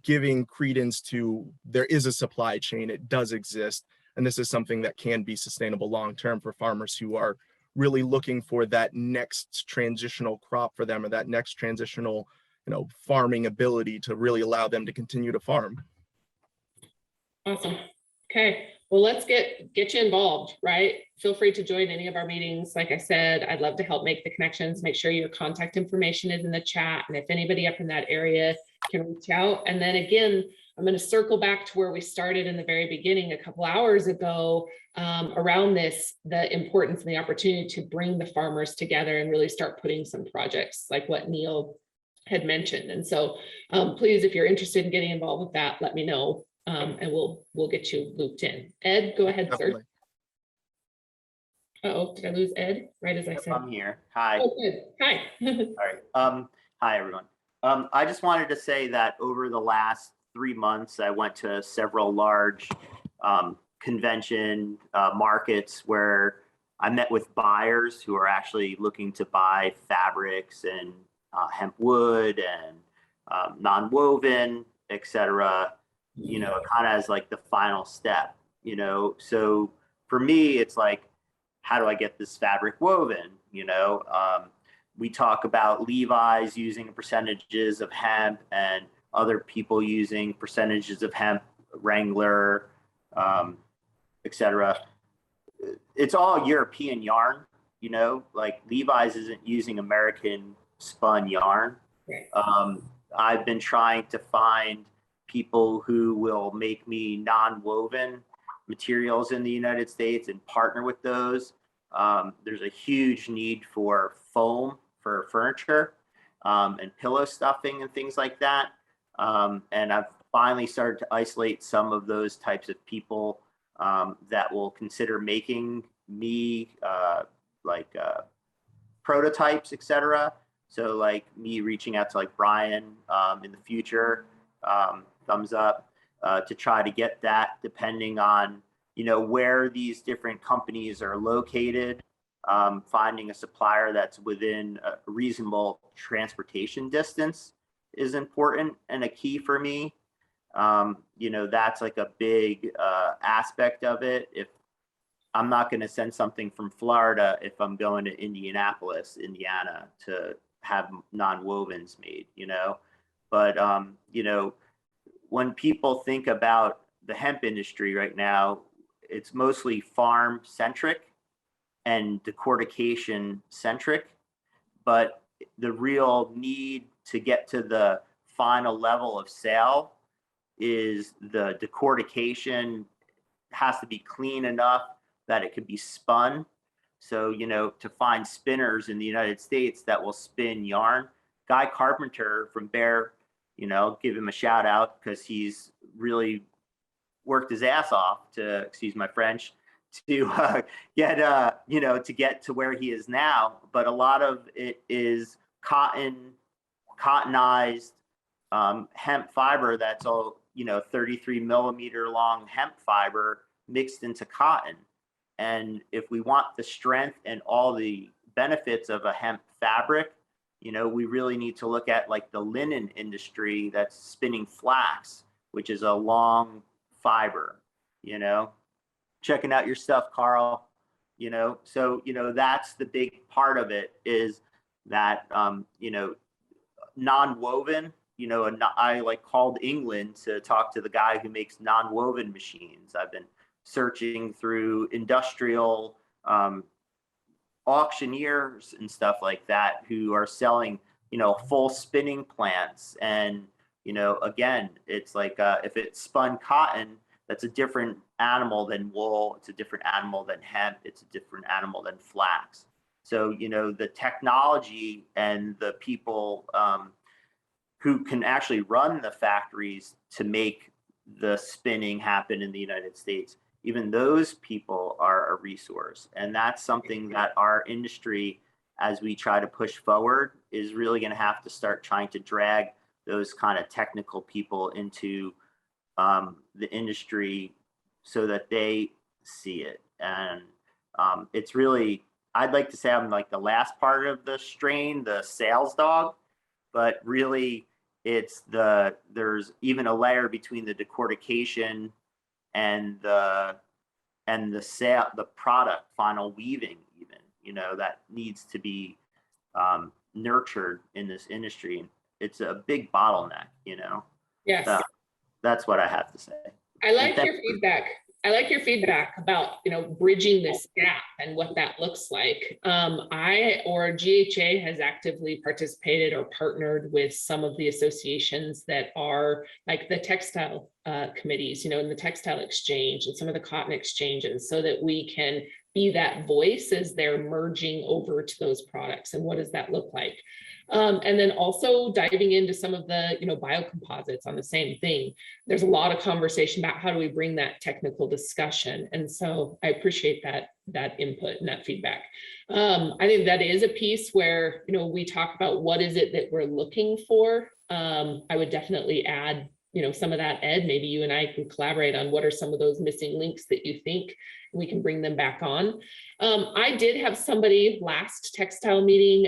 giving credence to there is a supply chain, it does exist. And this is something that can be sustainable long-term for farmers who are really looking for that next transitional crop for them, or that next transitional, farming ability to really allow them to continue to farm. Awesome. Okay, well, let's get you involved, right? Feel free to join any of our meetings. Like I said, I'd love to help make the connections, make sure your contact information is in the chat. And if anybody up in that area can reach out. And then again, I'm going to circle back to where we started in the very beginning a couple hours ago, around this, the importance and the opportunity to bring the farmers together and really start putting some projects like what Neil had mentioned. And so please, if you're interested in getting involved with that, let me know. And we'll get you looped in. Ed, go ahead, Definitely. sir. Uh-oh, did I lose Ed? Right as I said. I'm here. Hi. Oh, good. Hi. All right. Hi, everyone. I just wanted to say that over the last 3 months, I went to several large convention markets where I met with buyers who are actually looking to buy fabrics and hemp wood and non-woven, etc. Kind of as like the final step, so for me, it's like, how do I get this fabric woven? We talk about Levi's using percentages of hemp and other people using percentages of hemp, Wrangler, etc. It's all European yarn, like Levi's isn't using American spun yarn. I've been trying to find people who will make me non-woven materials in the United States and partner with those. There's a huge need for foam for furniture, and pillow stuffing and things like that. And I've finally started to isolate some of those types of people that will consider making me prototypes, etc. So like me reaching out to like Brian in the future, thumbs up, to try to get that, depending on where these different companies are located. Finding a supplier that's within a reasonable transportation distance is important and a key for me. That's like a big aspect of it. If I'm not going to send something from Florida if I'm going to Indianapolis, Indiana, to have non-wovens made, but when people think about the hemp industry right now, it's mostly farm centric and decortication centric, but the real need to get to the final level of sale is the decortication has to be clean enough that it could be spun. So, to find spinners in the United States that will spin yarn, Guy Carpenter from Bear, give him a shout out because he's really worked his ass off to, excuse my French, to get to get to where he is now. But a lot of it is cottonized hemp fiber that's all 33 millimeter long hemp fiber mixed into cotton. And if we want the strength and all the benefits of a hemp fabric, we really need to look at like the linen industry that's spinning flax, which is a long fiber, checking out your stuff, Carl, so, that's the big part of it, is that, non-woven, and I like called England to talk to the guy who makes non-woven machines. I've been searching through industrial, auctioneers and stuff like that who are selling, full spinning plants. And, again, it's like if it's spun cotton, that's a different animal than wool. It's a different animal than hemp. It's a different animal than flax. So, the technology and the people who can actually run the factories to make the spinning happen in the United States, even those people are a resource. And that's something that our industry, as we try to push forward, is really going to have to start trying to drag those kind of technical people into the industry so that they see it. And it's really, I'd like to say I'm like the last part of the strain, the sales dog, but really there's even a layer between the decortication and the product final weaving, even, you know, that needs to be nurtured in this industry. It's a big bottleneck, you know. Yes. So that's what I have to say. I like your feedback. I like your feedback about, you know, bridging this gap and what that looks like. GHA has actively participated or partnered with some of the associations that are like the textile committees, you know, in the textile exchange and some of the cotton exchanges, so that we can be that voice as they're merging over to those products. And what does that look like? And then also diving into some of the, you know, biocomposites on the same thing. There's a lot of conversation about how do we bring that technical discussion. And so I appreciate that input and that feedback. I think that is a piece where, you know, we talk about what is it that we're looking for. I would definitely add, you know, some of that, Ed, maybe you and I can collaborate on what are some of those missing links that you think we can bring them back on. I did have somebody last textile meeting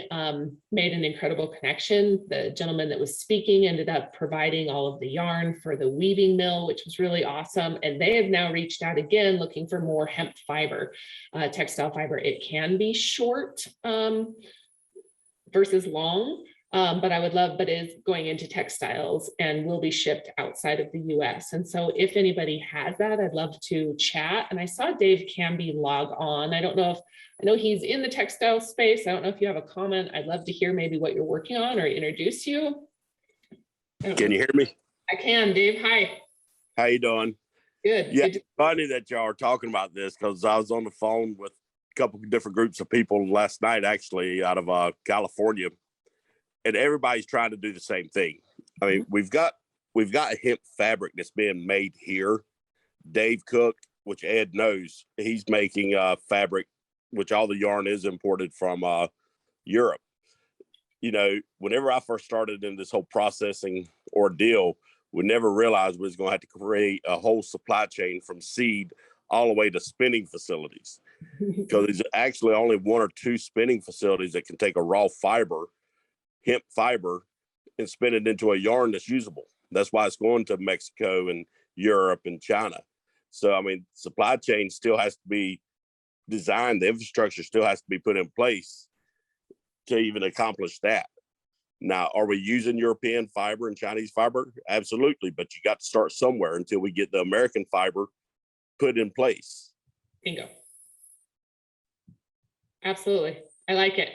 made an incredible connection. The gentleman that was speaking ended up providing all of the yarn for the weaving mill, which was really awesome. And they have now reached out again, looking for more hemp fiber, textile fiber. It can be short versus long. But it is going into textiles and will be shipped outside of the US. And so if anybody has that, I'd love to chat. And I saw Dave Camby log on. I know he's in the textile space. I don't know if you have a comment. I'd love to hear maybe what you're working on or introduce you. Can you hear me? I can, Dave. Hi. How you doing? Good. Yeah, Good. funny that y'all are talking about this, because I was on the phone with a couple of different groups of people last night, actually, out of California. And everybody's trying to do the same thing. I mean, we've got hemp fabric that's being made here. Dave Cook, which Ed knows, he's making fabric, which all the yarn is imported from Europe. You know, whenever I first started in this whole processing ordeal, we never realized we was going to have to create a whole supply chain from seed all the way to spinning facilities. Because there's actually only 1 or 2 spinning facilities that can take a raw fiber, hemp fiber, and spin it into a yarn that's usable. That's why it's going to Mexico and Europe and China. So, I mean, supply chain still has to be designed. The infrastructure still has to be put in place to even accomplish that. Now, are we using European fiber and Chinese fiber? Absolutely. But you got to start somewhere until we get the American fiber put in place. Bingo. Absolutely. I like it.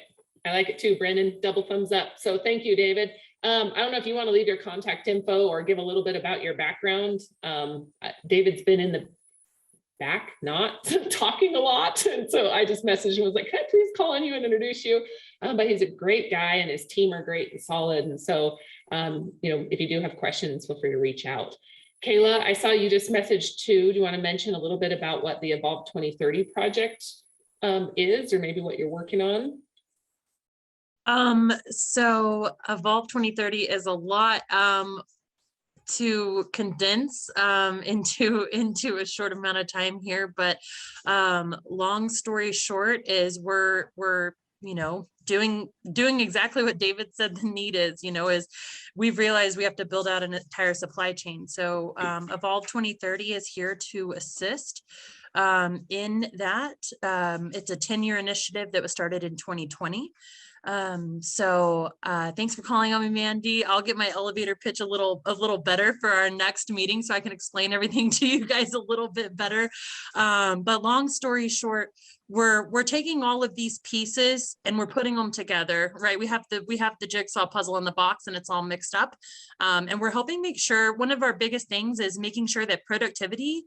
I like it too, Brandon. Double thumbs up. So thank you, David. I don't know if you want to leave your contact info or give a little bit about your background. David's been in the back, not talking a lot. And so I just messaged him, was like, can I please call on you and introduce you? But he's a great guy and his team are great and solid. And so, you know, if you do have questions, feel free to reach out. Kayla, I saw you just messaged too. Do you want to mention a little bit about what the Evolve 2030 project is, or maybe what you're working on? So Evolve 2030 is a lot to condense into a short amount of time here, but long story short is we're you know doing exactly what David said the need is, you know, is we've realized we have to build out an entire supply chain. So Evolve 2030 is here to assist in that. It's a 10-year initiative that was started in 2020. So thanks for calling on me, Mandy. I'll get my elevator pitch a little better for our next meeting so I can explain everything to you guys a little bit better. But long story short, we're taking all of these pieces and we're putting them together, right? We have the jigsaw puzzle in the box and it's all mixed up. And we're helping make sure, one of our biggest things is making sure that productivity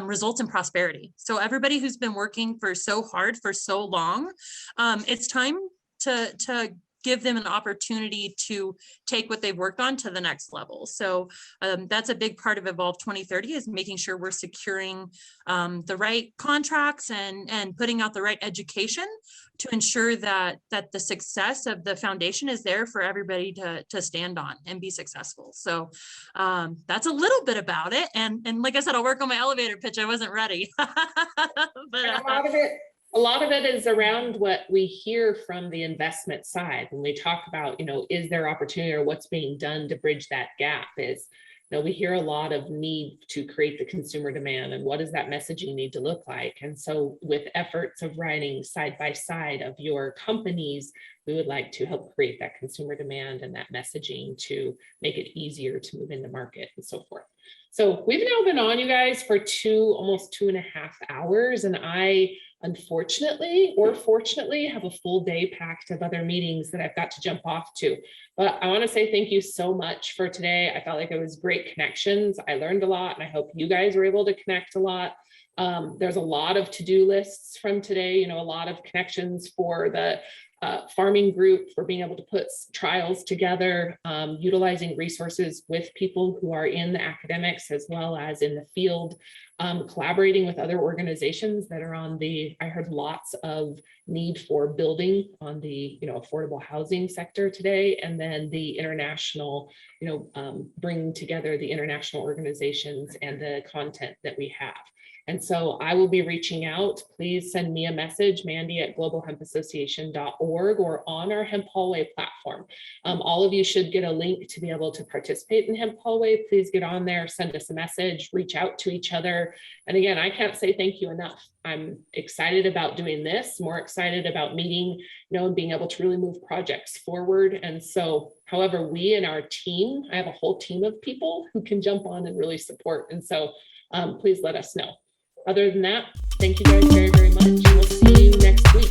results in prosperity. So everybody who's been working so hard for so long, it's time to give them an opportunity to take what they've worked on to the next level. So that's a big part of Evolve 2030, is making sure we're securing the right contracts and putting out the right education to ensure that the success of the foundation is there for everybody to stand on and be successful. So that's a little bit about it. And like I said, I'll work on my elevator pitch. I wasn't ready. But a lot of it is around what we hear from the investment side when we talk about, is there opportunity or what's being done to bridge that gap. Is, we hear a lot of need to create the consumer demand, and what does that messaging need to look like? And so with efforts of writing side by side of your companies, we would like to help create that consumer demand and that messaging to make it easier to move into market and so forth. So we've now been on, you guys, for almost 2.5 hours, and I unfortunately or fortunately have a full day packed of other meetings that I've got to jump off to. But I want to say thank you so much for today. I felt like it was great connections. I learned a lot, and I hope you guys were able to connect a lot. There's a lot of to-do lists from today, a lot of connections for the farming group, for being able to put trials together, utilizing resources with people who are in the academics as well as in the field, collaborating with other organizations that are on I heard lots of need for building on the, affordable housing sector today, and then the international, bringing together the international organizations and the content that we have. And so I will be reaching out. Please send me a message, mandy@globalhempassociation.org, or on our Hemp Hallway platform. All of you should get a link to be able to participate in Hemp Hallway. Please get on there, send us a message, reach out to each other. And again, I can't say thank you enough. I'm excited about doing this, more excited about meeting, and being able to really move projects forward. And so, however, we and our team, I have a whole team of people who can jump on and really support. And so please let us know. Other than that, thank you guys very, very much. We'll see you next week.